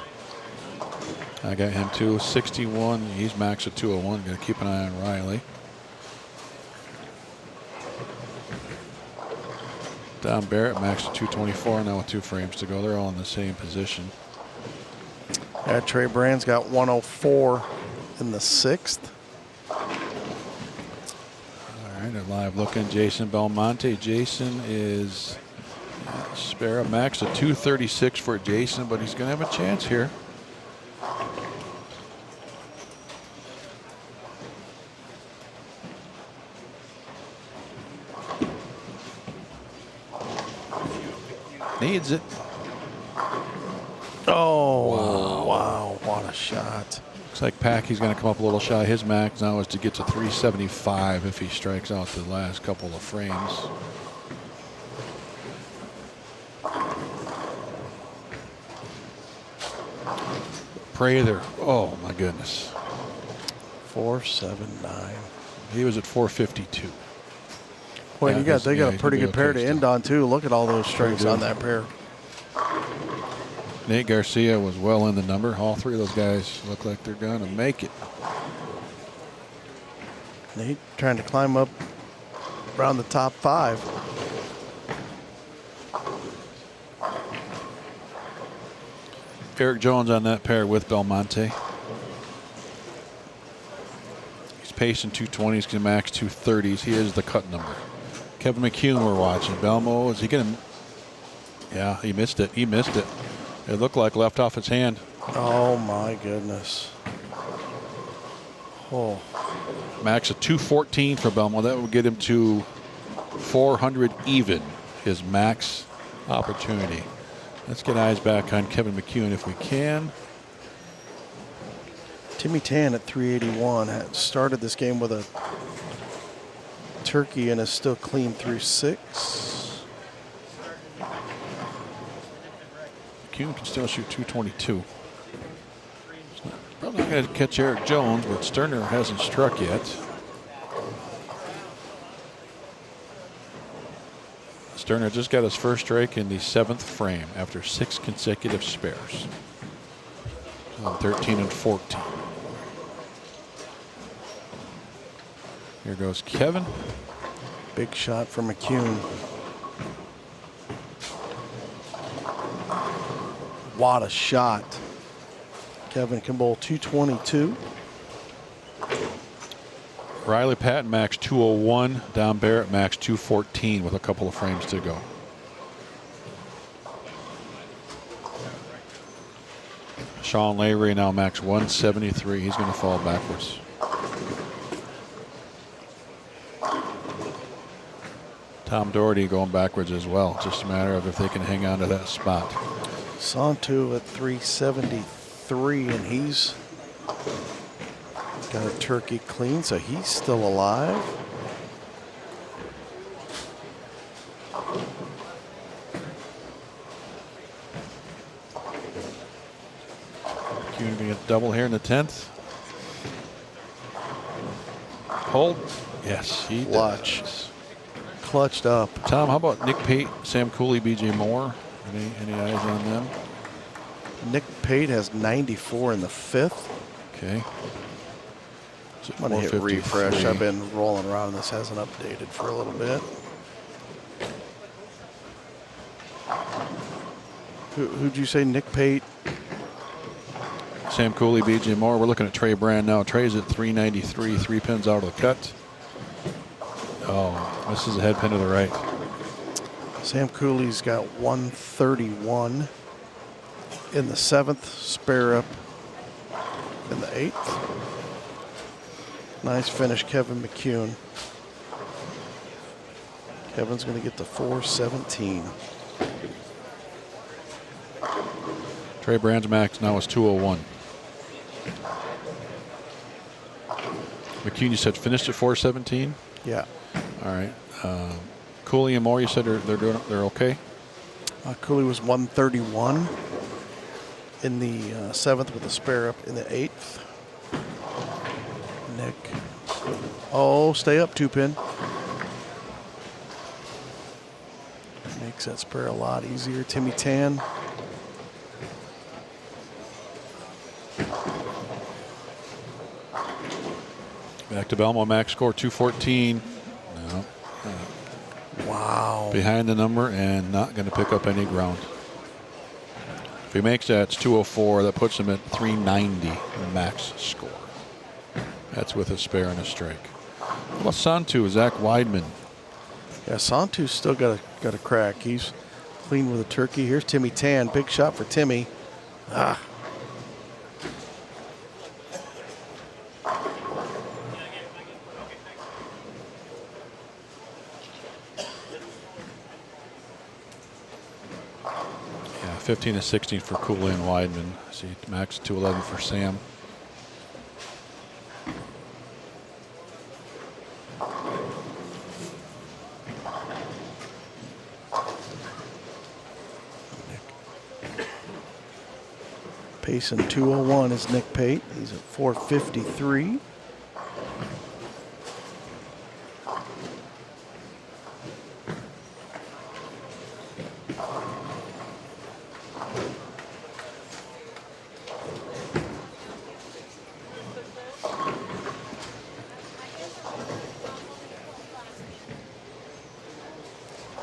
I got him too, 61. He's max at 201. Got to keep an eye on Riley. Don Barrett max at 224 now with 2 frames to go. They're all in the same position. Yeah, Trey Brand's got 104 in the 6th. All right, they're live looking. Jason Belmonte. Jason is spare max at 236 for Jason, but he's going to have a chance here. Needs it. Oh, wow, what a shot. Looks like Packy's going to come up a little shy. His max now is to get to 375 if he strikes out the last couple of frames. Prather. Oh, my goodness. 479. He was at 452. Boy, Yeah, they got a pretty good pair to still. end on, too. Look at all those strikes on that pair. Nate Garcia was well in the number. All 3 of those guys look like they're going to make it. Nate trying to climb up around the top 5. Eric Jones on that pair with Belmonte. He's pacing 220s, he's going to max 230s. He is the cut number. Kevin McCune we're watching. Belmo, is he going to? Yeah, he missed it. He missed it. It looked like left off his hand. Oh, my goodness. Oh. Max of 214 for Belmo. That would get him to 400 even, his max opportunity. Let's get eyes back on Kevin McCune if we can. Timmy Tan at 381 had started this game with a turkey and is still clean through 6. McCune can still shoot 222. Probably not going to catch Eric Jones, but Sterner hasn't struck yet. Sterner just got his first strike in the 7th frame after 6 consecutive spares. On 13 and 14. Here goes Kevin. Big shot for McCune. What a shot. Kevin can bowl 222. Riley Patton max 201. Don Barrett max 214 with a couple of frames to go. Sean Lavery now max 173. He's going to fall backwards. Tom Doherty going backwards as well. Just a matter of if they can hang on to that spot. Santu at 373, and he's got a turkey clean, so he's still alive. Going to get a double here in the 10th. Hold. Yes, he Clutch. does. Clutched up. Tom, how about Nick Pate, Sam Cooley, BJ Moore? Any eyes on them? Nick Pate has 94 in the 5th. Okay. I'm going to hit refresh. I've been rolling around. This hasn't updated for a little bit. Who'd you say, Nick Pate? Sam Cooley, BJ Moore. We're looking at Trey Brand now. Trey's at 393, 3 pins out of the cut. Oh, this is a head pin to the right. Sam Cooley's got 131 in the 7th, spare up in the 8th. Nice finish, Kevin McCune. Kevin's going to get to 417. Trey Brand's max now is 201. McCune, you said finished at 417? Yeah. All right. Cooley and Moore, you said they're okay? Cooley was 131 in the 7th with a spare up in the 8th. Nick. Oh, stay up, 2-pin. Makes that spare a lot easier. Timmy Tan. Back to Belmo, max score 214. No. Wow. Behind the number and not going to pick up any ground. If he makes that, it's 204. That puts him at 390 max score. That's with a spare and a strike. What about Santu, Zach Weidman? Yeah, Santu's still got a crack. He's clean with a turkey. Here's Timmy Tan. Big shot for Timmy. Ah. Yeah, 15 and 16 for Cooley and Weidman. See, max 211 for Sam. Pacing 201 is Nick Pate. He's at 453.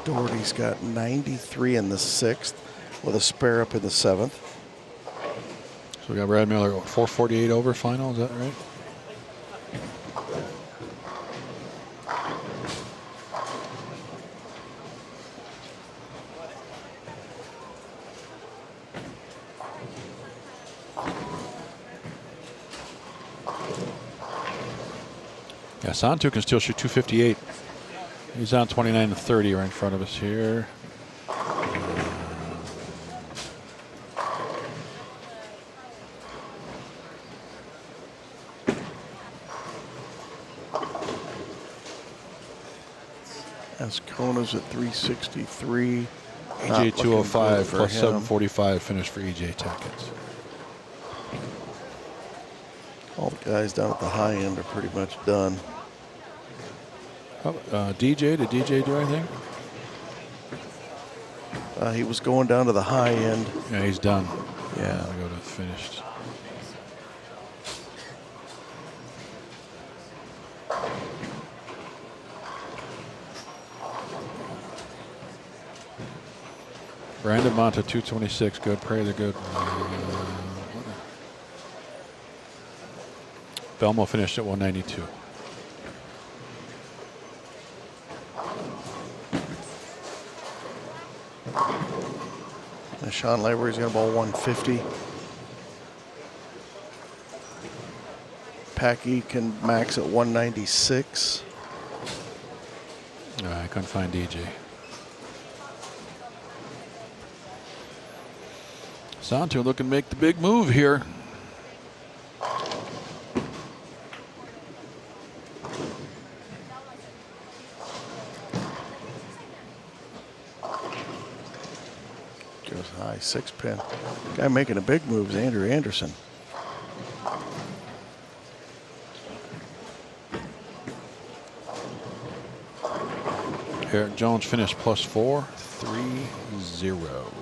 Doherty's got 93 in the 6th with a spare up in the 7th. So we got Brad Miller 448 over final, is that right? Yeah, Santu can still shoot 258. He's on 29 and 30 right in front of us here. Ascona's at 363. Not EJ looking 205 good for plus him. 745 finish for EJ Tackett. All the guys down at the high end are pretty much done. DJ, did DJ do anything? He was going down to the high end. Yeah, he's done. Yeah. I'll go to finished. Brandon Monta 226, good. Prairie, they're good. Belmo finished at 192. And Sean Lavery's going to bowl 150. Packy can max at 196. I couldn't find DJ. Santo looking to make the big move here. Goes high, 6-pin. Guy making a big move is Andrew Anderson. Eric Jones finished +4, 3-0.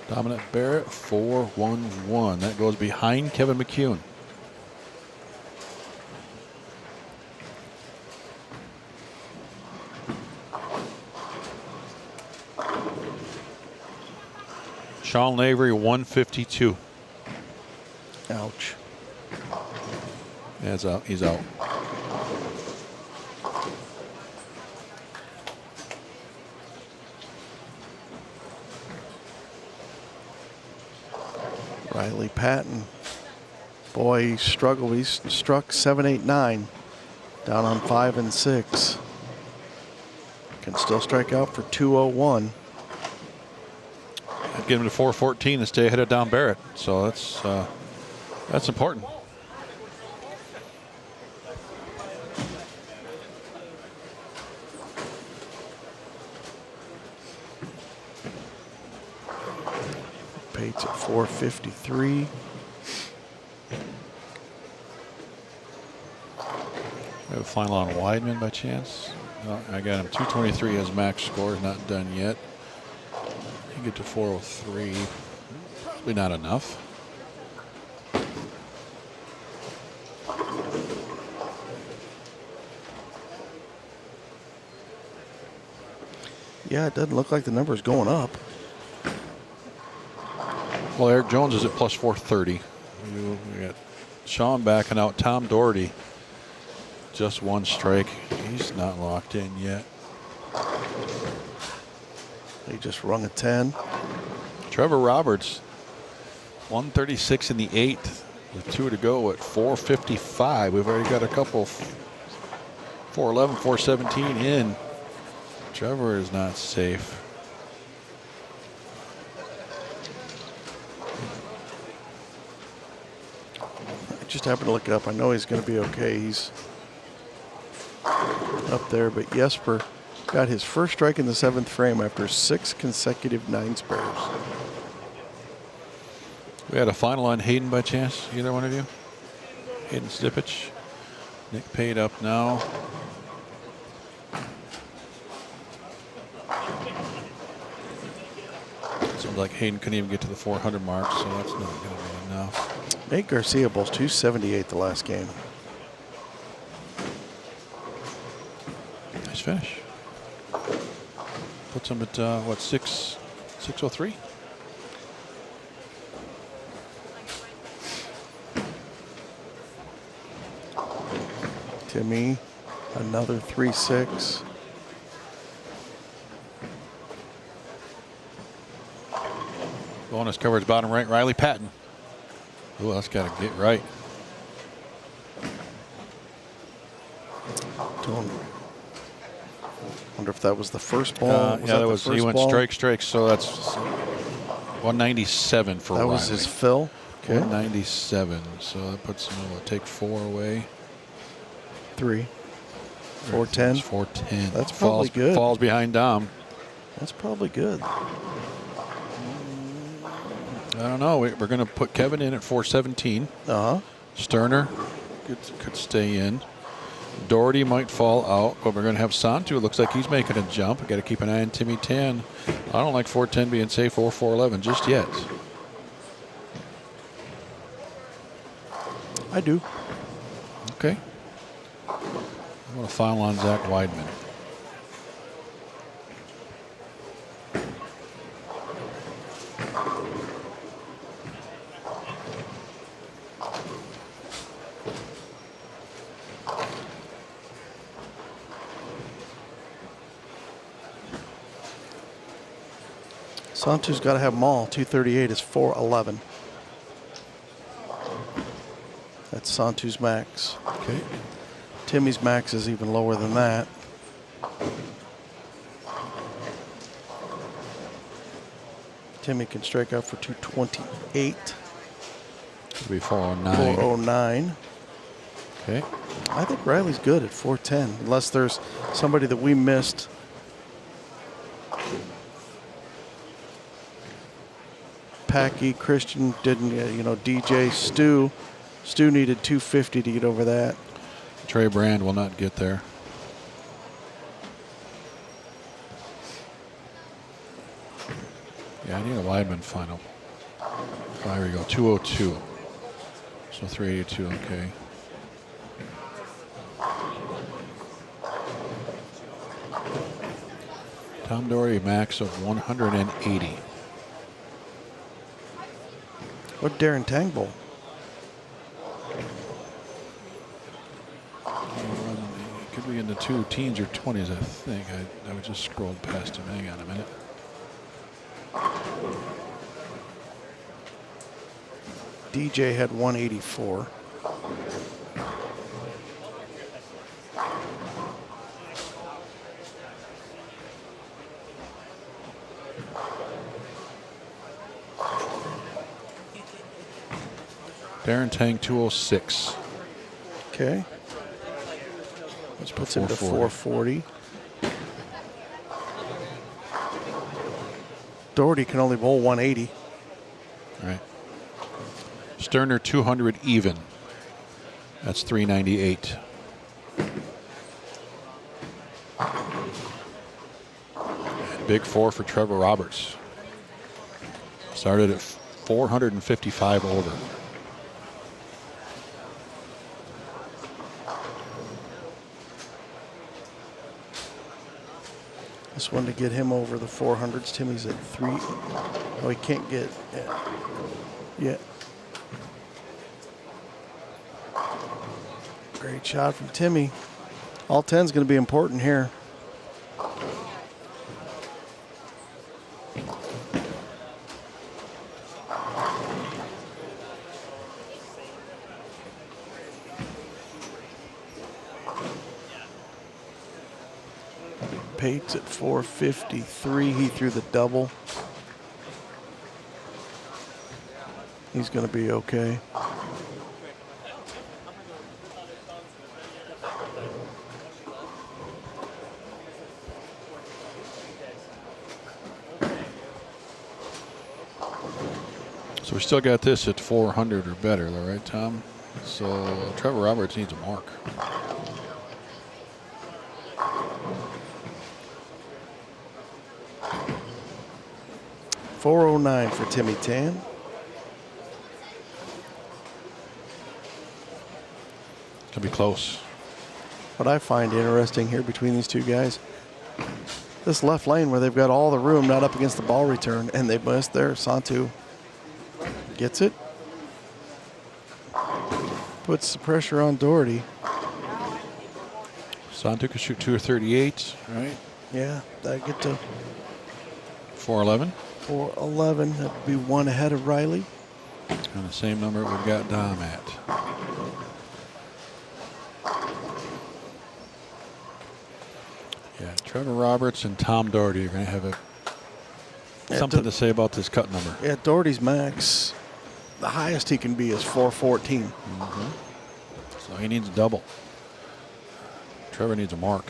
Dominic Barrett 4-1-1. That goes behind Kevin McCune. Sean Lavery 152. Ouch. Yeah, it's out. He's out. Riley Patton. Boy, he struggled. He's struck 7, 8, 9. Down on 5 and 6. Can still strike out for 201. I'd get him to 414 and stay ahead of Don Barrett. So that's important. Pates at 453. We have a final on Weidman by chance. No, I got him 223 as max score. Not done yet. You get to 403. Probably not enough. Yeah, it doesn't look like the number's going up. Well, Eric Jones is at +430. We got Sean backing out. Tom Doherty, just one strike. He's not locked in yet. They just rung a 10. Trevor Roberts, 136 in the 8th with 2 to go at 455. We've already got a couple 411, 417 in. Trevor is not safe. I just happened to look it up. I know he's going to be okay. He's up there, but Jesper got his first strike in the 7th frame after 6 consecutive 9 spares. We had a final on Hayden by chance, either one of you? Hayden Stipich. Nick paid up now. Seems like Hayden couldn't even get to the 400 mark, so that's not going to be enough. Nate Garcia bowls 278 the last game. Nice finish. Puts him at what, 603? Timmy, another 3-6. Bonus coverage bottom right, Riley Patton. Oh, that's got to get right. Wonder if that was the first ball. Yeah, that the was. He first went ball? strike. So that's 197 for That Riley. was his fill. Okay. 197. So that puts him. We'll take 4 away. 3. 410. 410. That's probably good. Falls behind Dom. That's probably good. I don't know. We're going to put Kevin in at 417. Uh-huh. Sterner could stay in. Doherty might fall out, but we're going to have Santu. It looks like he's making a jump. Got to keep an eye on Timmy Tan. I don't like 410 being safe or 411 just yet. I do. Okay. I'm going to file on Zach Weidman. Santu's got to have them all. 238 is 411. That's Santu's max. Okay. Timmy's max is even lower than that. Timmy can strike out for 228. It'll be 409. 409. Okay. I think Riley's good at 410, unless there's somebody that we missed. Packy, Christian didn't, DJ, Stu. Stu needed 250 to get over that. Trey Brand will not get there. Yeah, I need a Weidman final. Oh, here we go. 202. So 382. Okay. Tom Doherty max of 180. What Darren Tang Bowl? It could be in the two teens or 20s, I think. I just scrolled past him. Hang on a minute. DJ had 184. Darren Tang 206. Okay. Let's Puts him to 440. Doherty can only bowl 180. All right. Sterner 200 even. That's 398. And big four for Trevor Roberts. Started at 455 over. This one to get him over the 400s. Timmy's at 3. Oh, he can't get yet. Great shot from Timmy. All 10's going to be important here. Pate's at 453. He threw the double. He's going to be okay. So we still got this at 400 or better, though, right, Tom? So Trevor Roberts needs a mark. .409 for Timmy Tan. Could be close. What I find interesting here between these two guys, this left lane where they've got all the room, not up against the ball return, and they missed there. Santu gets it. Puts the pressure on Doherty. Santu could shoot 238, right? Yeah, that get to 411. 411. That would be one ahead of Riley. And the same number we've got Dom at. Yeah, Trevor Roberts and Tom Doherty are going to have something to say about this cut number. Yeah, Doherty's max, the highest he can be is 414. So he needs a double. Trevor needs a mark.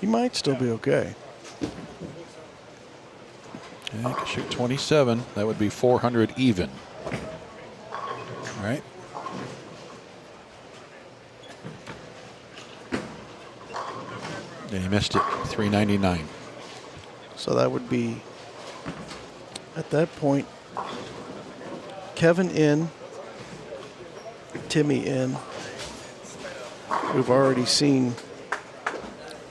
He might still be okay. Yeah, he can shoot 27. That would be 400 even. Right? And he missed it, 399. So that would be, at that point, Kevin in, Timmy in. We've already seen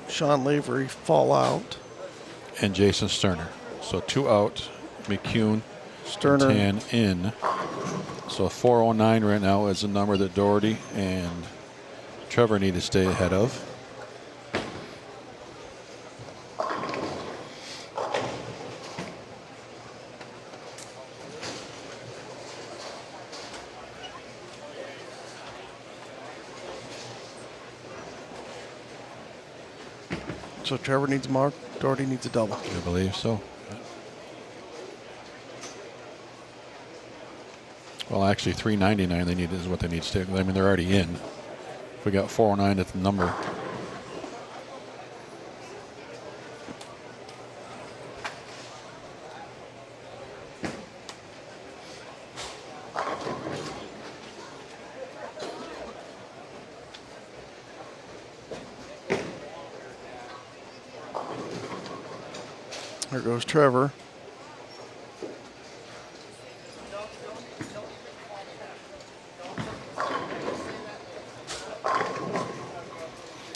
Sean Lavery fall out. And Jason Sterner. So 2 out, McCune, Sterner. 10 in. So 409 right now is the number that Doherty and Trevor need to stay ahead of. So Trevor needs a mark, Doherty needs a double. I believe so. Well, actually, 399 they need is what they need to stay. I mean, they're already in. If we got 409 at the number. There goes Trevor.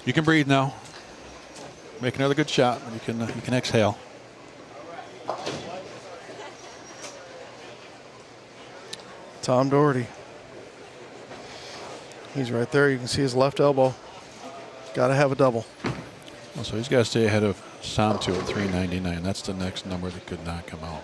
You can breathe now. Make another good shot. You can exhale. Tom Doherty. He's right there. You can see his left elbow. Got to have a double. Well, so he's got to stay ahead of Santu at 399. That's the next number that could not come out.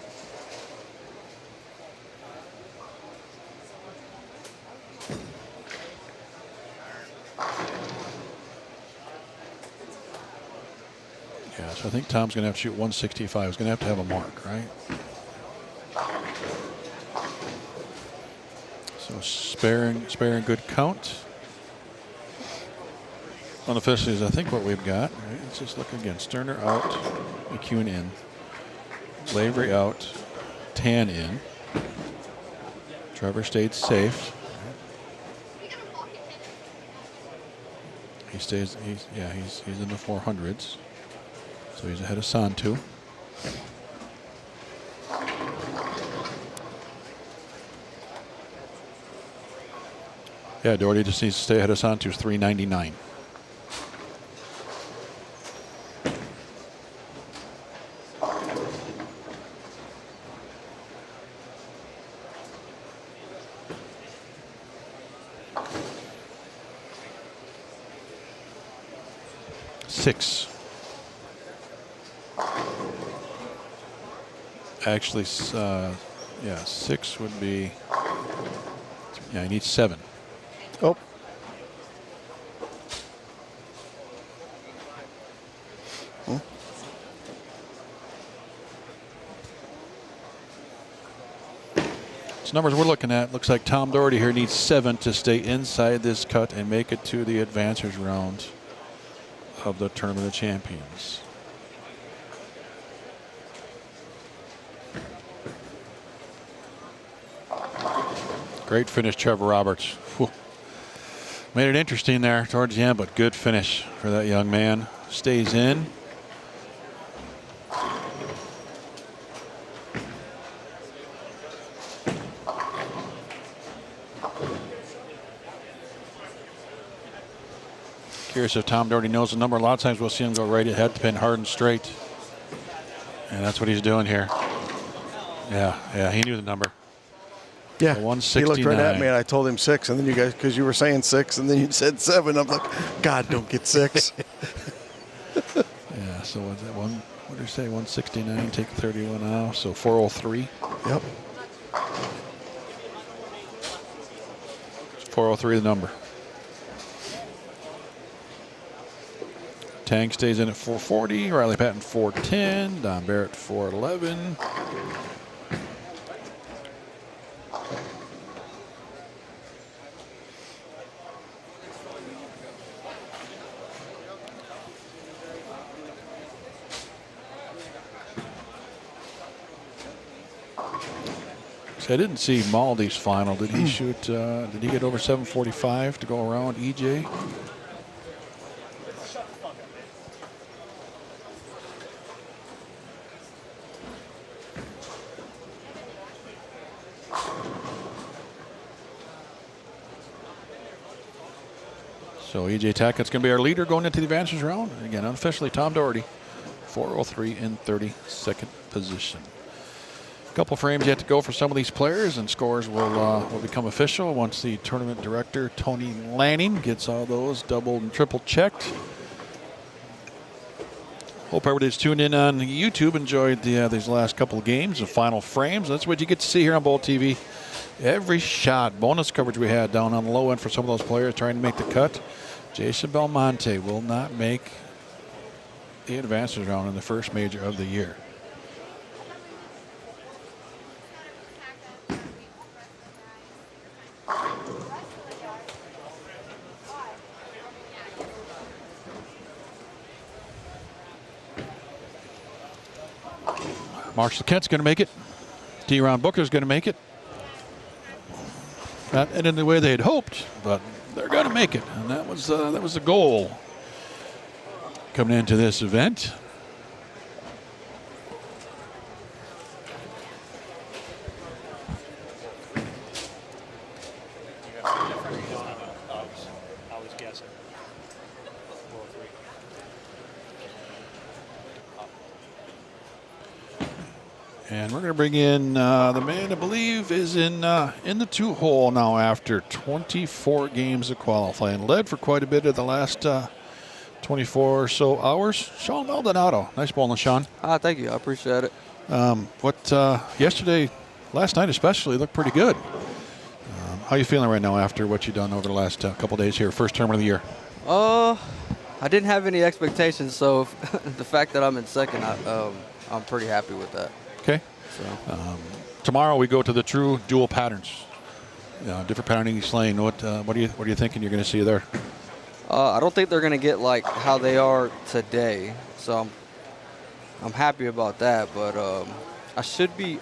Yeah, so I think Tom's going to have to shoot 165. He's going to have a mark, right? So sparing good count. Unofficially is I think what we've got. Right? Let's just look again. Sterner out, McCune in, Lavery out, Tan in. Trevor stayed safe. He stays. He's in the 400s. So he's ahead of Santu. Yeah, Doherty just needs to stay ahead of Santu's 399. Six. Actually, yeah, 6 would be. Yeah, he needs 7. Oh. So numbers we're looking at, looks like Tom Doherty here needs 7 to stay inside this cut and make it to the advancers round of the Tournament of Champions. Great finish, Trevor Roberts. Whew. Made it interesting there towards the end, but good finish for that young man. Stays in. Curious if Tom Doherty knows the number. A lot of times we'll see him go right ahead to pin hard and straight. And that's what he's doing here. Yeah, he knew the number. Yeah, So he looked right at me and I told him 6, and then you guys, because you were saying 6, and then you said 7. I'm like, God, don't get 6. Yeah, so what's that one? What did you say? 169, take 31 out, so 403. Yep. 403 the number. Tang stays in at 440. Riley Patton 410. Don Barrett 411. I didn't see Maldy's final. Did he shoot? Did he get over 745 to go around EJ? So EJ Tackett's going to be our leader going into the advances round. And again, unofficially, Tom Doherty, 403 in 32nd position. Couple frames yet to go for some of these players, and scores will become official once the tournament director Tony Lanning gets all those double and triple checked. Hope everybody's tuned in on YouTube, enjoyed these last couple of games and final frames. That's what you get to see here on Bowl TV. Every shot, bonus coverage we had down on the low end for some of those players trying to make the cut. Jason Belmonte will not make the advances round in the first major of the year. Marshall Kent's going to make it. D-Ron Booker's going to make it. Not in the way they had hoped, but they're going to make it, and that was the goal coming into this event. And we're going to bring in the man I believe is in the 2-hole now after 24 games of qualifying. Led for quite a bit of the last 24 or so hours. Sean Maldonado. Nice bowling, Sean. Thank you. I appreciate it. Yesterday, last night especially, looked pretty good. How you feeling right now after what you've done over the last couple days here, first tournament of the year? I didn't have any expectations, so the fact that I'm in second, I'm pretty happy with that. Okay. So. Tomorrow we go to the true dual patterns. Different patterning each lane. What are you thinking you're going to see there? I don't think they're going to get like how they are today, so I'm happy about that. But I should be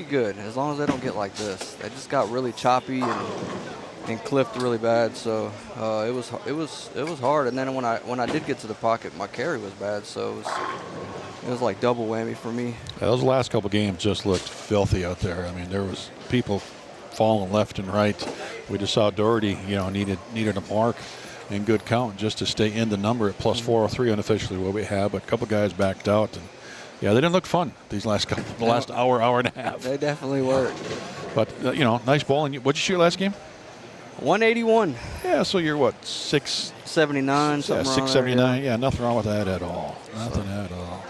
good as long as they don't get like this. They just got really choppy and clipped really bad, so it was hard. And then when I did get to the pocket, my carry was bad, so it was like double whammy for me. Yeah, those last couple games just looked filthy out there. I mean, there was people falling left and right. We just saw Doherty, needed a mark and good count just to stay in the number at plus 403 unofficially what we have. But a couple guys backed out, and yeah, they didn't look fun these last hour and a half. They definitely were. But nice bowling. What'd you shoot last game? 181. Yeah, so you're what, 679, something wrong 679. there, yeah, nothing wrong with that at all. Nothing at all.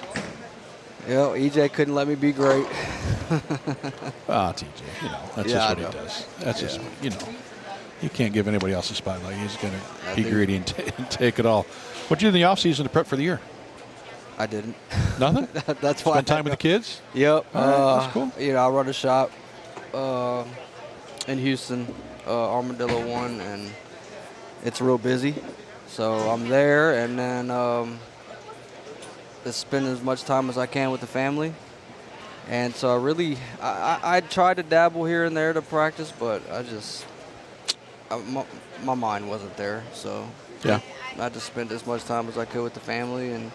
Yeah, EJ couldn't let me be great. TJ, that's just what he does. That's just, you can't give anybody else a spotlight. He's going to be greedy and take it all. What'd you do in the offseason to prep for the year? I didn't. Nothing? That's why. Spend time with the kids? Yep. That's cool. I run a shop in Houston, Armadillo 1, and it's real busy. So I'm there, and then to spend as much time as I can with the family. And so I tried to dabble here and there to practice, but my mind wasn't there. So yeah, I just spent as much time as I could with the family and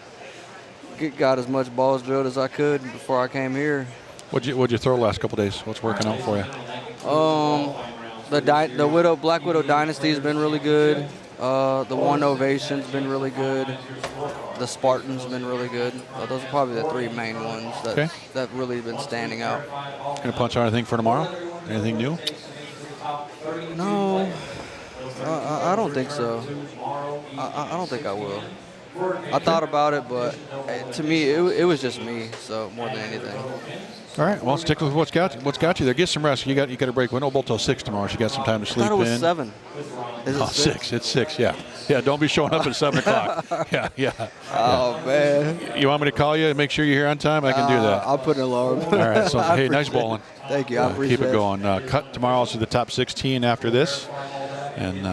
got as much balls drilled as I could before I came here. What'd you throw the last couple days? What's working out for you? The Black Widow Dynasty has been really good. The One Ovation's been really good. The Spartan's been really good. Those are probably the three main ones that really been standing out. Gonna punch on anything for tomorrow? Anything new? No, I don't think so. I don't think I will. I thought about it, but to me, it was just me. So more than anything. All right. Well, stick with what's got you there. Get some rest. You got to break window bowl till 6 tomorrow. So you got some time to sleep I thought it was in. 7. Is it 6? It's 6. Yeah. Yeah. Don't be showing up at 7 o'clock. Yeah. Oh man. You want me to call you and make sure you're here on time? I can do that. I'll put an alarm. All right. So hey, nice bowling. Thank you. I appreciate Keep it going. Cut tomorrow to the top 16 after this, and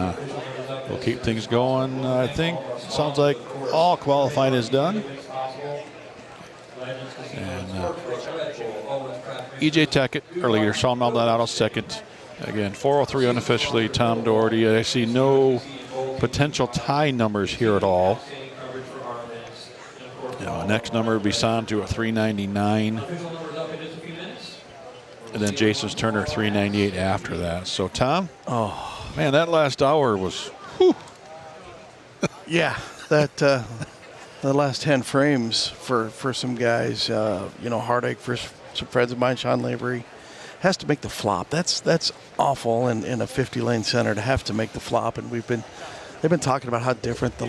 we'll keep things going. I think sounds like all qualifying is done. And EJ Tackett, our leader. Sean Maldonado, second. Again, 403 unofficially. Tom Doherty. I see no potential tie numbers here at all. Next number would be Santu at 399. And then Jason's Turner 398 after that. So, Tom, man, that last hour was, whew. Yeah, that the last 10 frames for some guys, heartache for some friends of mine, Sean Lavery, has to make the flop. That's awful in a 50-lane center to have to make the flop. And they've been talking about how different the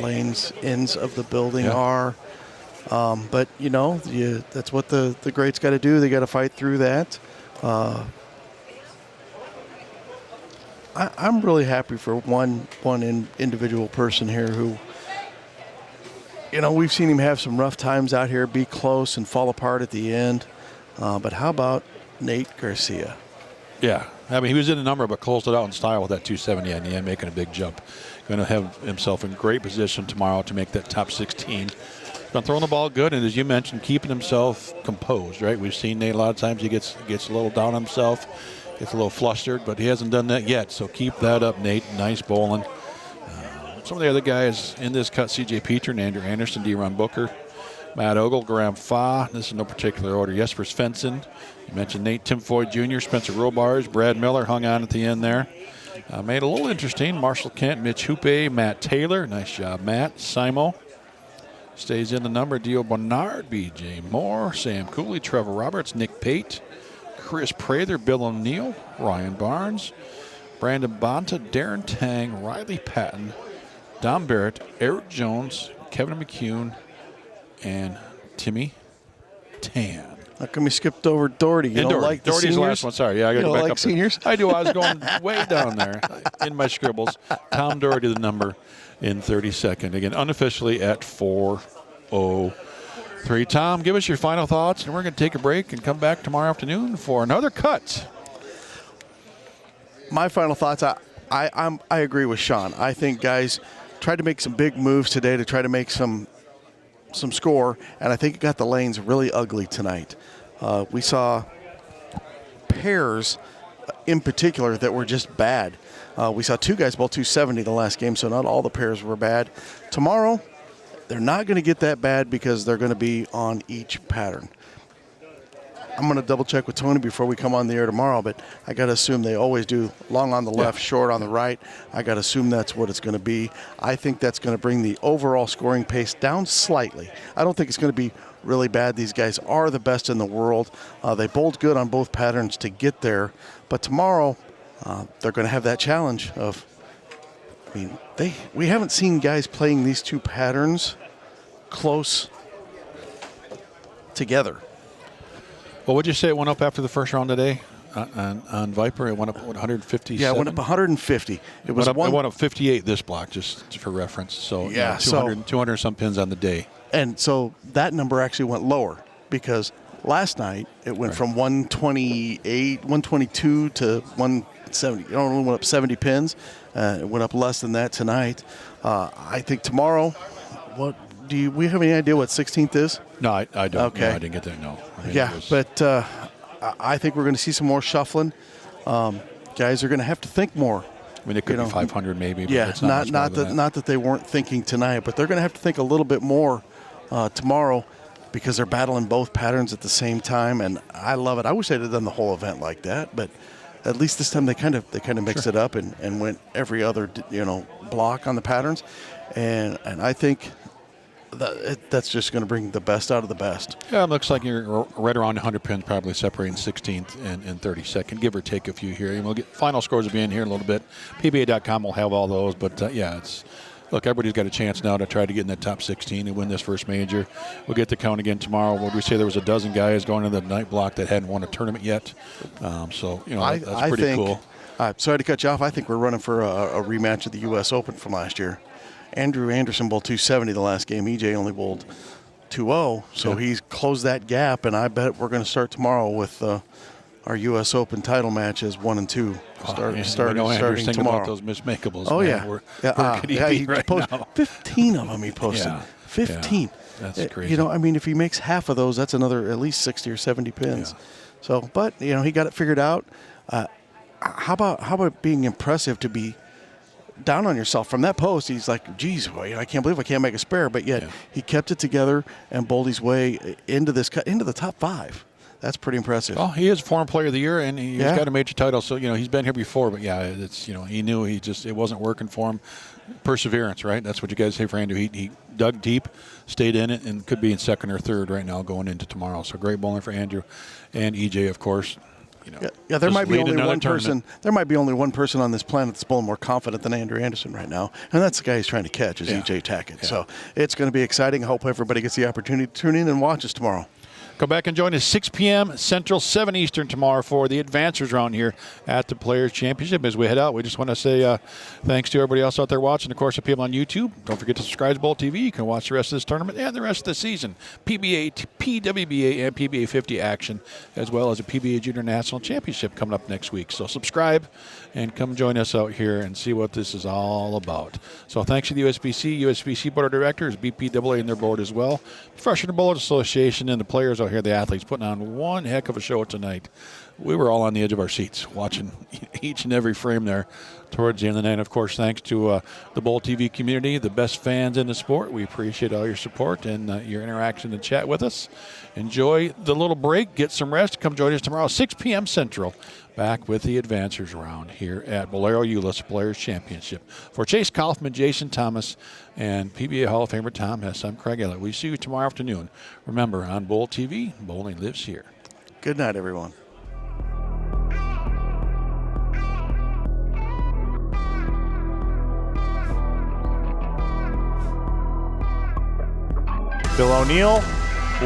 ends of the building are. But that's what the greats got to do. They got to fight through that. I'm really happy for one individual person here who, we've seen him have some rough times out here, be close and fall apart at the end. But how about Nate Garcia? Yeah. I mean, he was in a number, but closed it out in style with that 270 at the end, making a big jump. Going to have himself in great position tomorrow to make that top 16. Been throwing the ball good, and as you mentioned, keeping himself composed, right? We've seen Nate a lot of times. He gets a little down on himself, gets a little flustered, but he hasn't done that yet. So keep that up, Nate. Nice bowling. Some of the other guys in this cut, C.J. Peter, Andrew Anderson, D-Ron Booker, Matt Ogle, Graham Fa. This is no particular order. Jesper Svensson. You mentioned Nate Tim Foy Jr., Spencer Robars, Brad Miller hung on at the end there. Made it a little interesting. Marshall Kent, Mitch Hoope, Matt Taylor. Nice job, Matt. Simo. Stays in the number. Dio Bernard, B.J. Moore, Sam Cooley, Trevor Roberts, Nick Pate, Chris Prather, Bill O'Neill, Ryan Barnes, Brandon Bonta, Darren Tang, Riley Patton, Don Barrett, Eric Jones, Kevin McCune, and Timmy Tan. How come you skipped over Doherty? You don't like the Doherty's seniors? the last one. Sorry, yeah, I got to go back like up. Seniors? I do. I was going way down there in my scribbles. Tom Doherty, the number in 32nd. Again, unofficially at 4:03. Tom, give us your final thoughts, and we're going to take a break and come back tomorrow afternoon for another cut. My final thoughts. I agree with Sean. I think guys tried to make some big moves today to try to make some score, and I think it got the lanes really ugly tonight. We saw pairs in particular that were just bad. We saw two guys bowl 270 the last game, so not all the pairs were bad. Tomorrow, they're not going to get that bad because they're going to be on each pattern. I'm going to double check with Tony before we come on the air tomorrow, but I got to assume they always do long on the left, short on the right. I got to assume that's what it's going to be. I think that's going to bring the overall scoring pace down slightly. I don't think it's going to be really bad. These guys are the best in the world. They bowled good on both patterns to get there, but tomorrow they're going to have that challenge of, we haven't seen guys playing these two patterns close together. Well, would you say it went up after the first round today on Viper? It went up 150. Yeah, it went up 150. It went up 58 this block, just for reference. So yeah, 200 some pins on the day. And so that number actually went lower because last night it went from 128, 122 to 170. It only went up 70 pins. It went up less than that tonight. I think tomorrow, we have any idea what 16th is? No, I don't. Okay. No, I didn't get that, no. But I think we're going to see some more shuffling. Guys are going to have to think more. I mean, it could be 500 maybe. But Yeah, it's not that they weren't thinking tonight, but they're going to have to think a little bit more tomorrow because they're battling both patterns at the same time, and I love it. I wish they'd have done the whole event like that, but at least this time they kind of mixed it up and went every other block on the patterns, and I think that's just going to bring the best out of the best. Yeah, it looks like you're right around 100 pins, probably separating 16th and 32nd, give or take a few here. And we'll get final scores will be in here in a little bit. PBA.com will have all those, but it's look, everybody's got a chance now to try to get in that top 16 and win this first major. We'll get the count again tomorrow. Would we say there was a dozen guys going into the night block that hadn't won a tournament yet? So, that's pretty cool. Sorry to cut you off. I think we're running for a rematch of the U.S. Open from last year. Andrew Anderson bowled 270 the last game. EJ only bowled 2-0, so he's closed that gap, and I bet we're going to start tomorrow with our U.S. Open title matches 1 and 2. Starting tomorrow. About those mismakeables. Oh, man. yeah. He posted now? 15 of them he posted. 15. That's crazy. If he makes half of those, that's another at least 60 or 70 pins. Yeah. So, but, he got it figured out. How about being impressive to be down on yourself from that post? He's like, geez, I can't believe I can't make a spare, but yet he kept it together and bowled his way into the top 5. That's pretty impressive. Oh, he is former player of the year, and he's got a major title. So he's been here before, but it's he knew it wasn't working for him. Perseverance, right? That's what you guys say for Andrew. He dug deep, stayed in it, and could be in second or third right now going into tomorrow. So great bowling for Andrew, and EJ, of course. There might be only one person. There might be only one person on this planet that's bowling more confident than Andrew Anderson right now, and that's the guy he's trying to catch, is EJ Tackett. Yeah. So it's going to be exciting. I hope everybody gets the opportunity to tune in and watch us tomorrow. Come back and join us 6 p.m. Central, 7 Eastern tomorrow for the advancers round here at the Players Championship. As we head out, we just want to say thanks to everybody else out there watching. Of course, the people on YouTube, don't forget to subscribe to Bowl TV. You can watch the rest of this tournament and the rest of the season. PBA, PWBA, and PBA 50 action, as well as a PBA Junior National Championship coming up next week. So subscribe and come join us out here and see what this is all about. So thanks to the USBC Board of Directors, BPAA and their board as well, Professional Bowlers Association, and the players out here, the athletes, putting on one heck of a show tonight. We were all on the edge of our seats watching each and every frame there towards the end of the night. Of course, thanks to the Bowl TV community, the best fans in the sport. We appreciate all your support and your interaction and chat with us. Enjoy the little break. Get some rest. Come join us tomorrow, 6 p.m. Central. Back with the advancers round here at Bolero Euless Players Championship. For Chase Kaufman, Jason Thomas, and PBA Hall of Famer Tom Hess, I'm Craig Ellett. We see you tomorrow afternoon. Remember, on Bowl TV, bowling lives here. Good night, everyone. Bill O'Neill,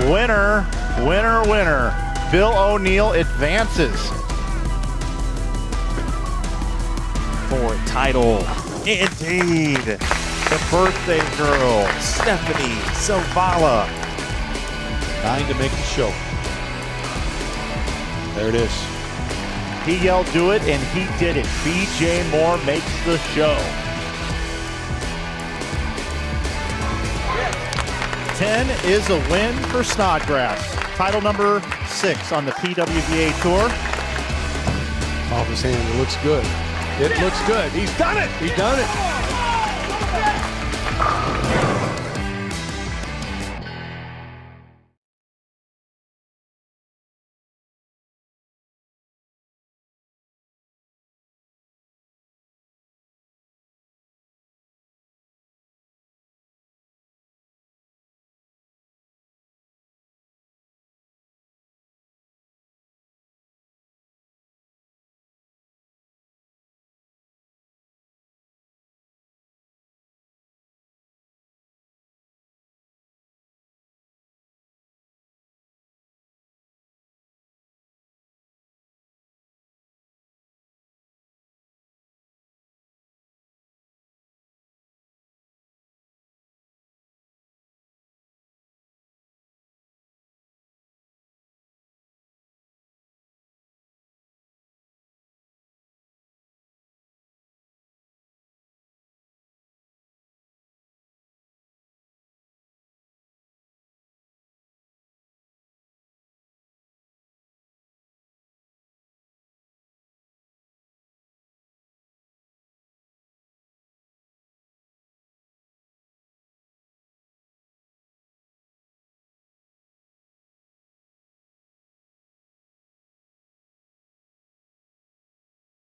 winner, winner, winner. Bill O'Neill advances. For title. Indeed. The birthday girl, Stephanie Zavala. Trying to make the show. There it is. He yelled, do it, and he did it. BJ Moore makes the show. 10 is a win for Snodgrass. Title number 6 on the PWBA Tour. Off his hand, it looks good. It looks good. He's done it. He's done it.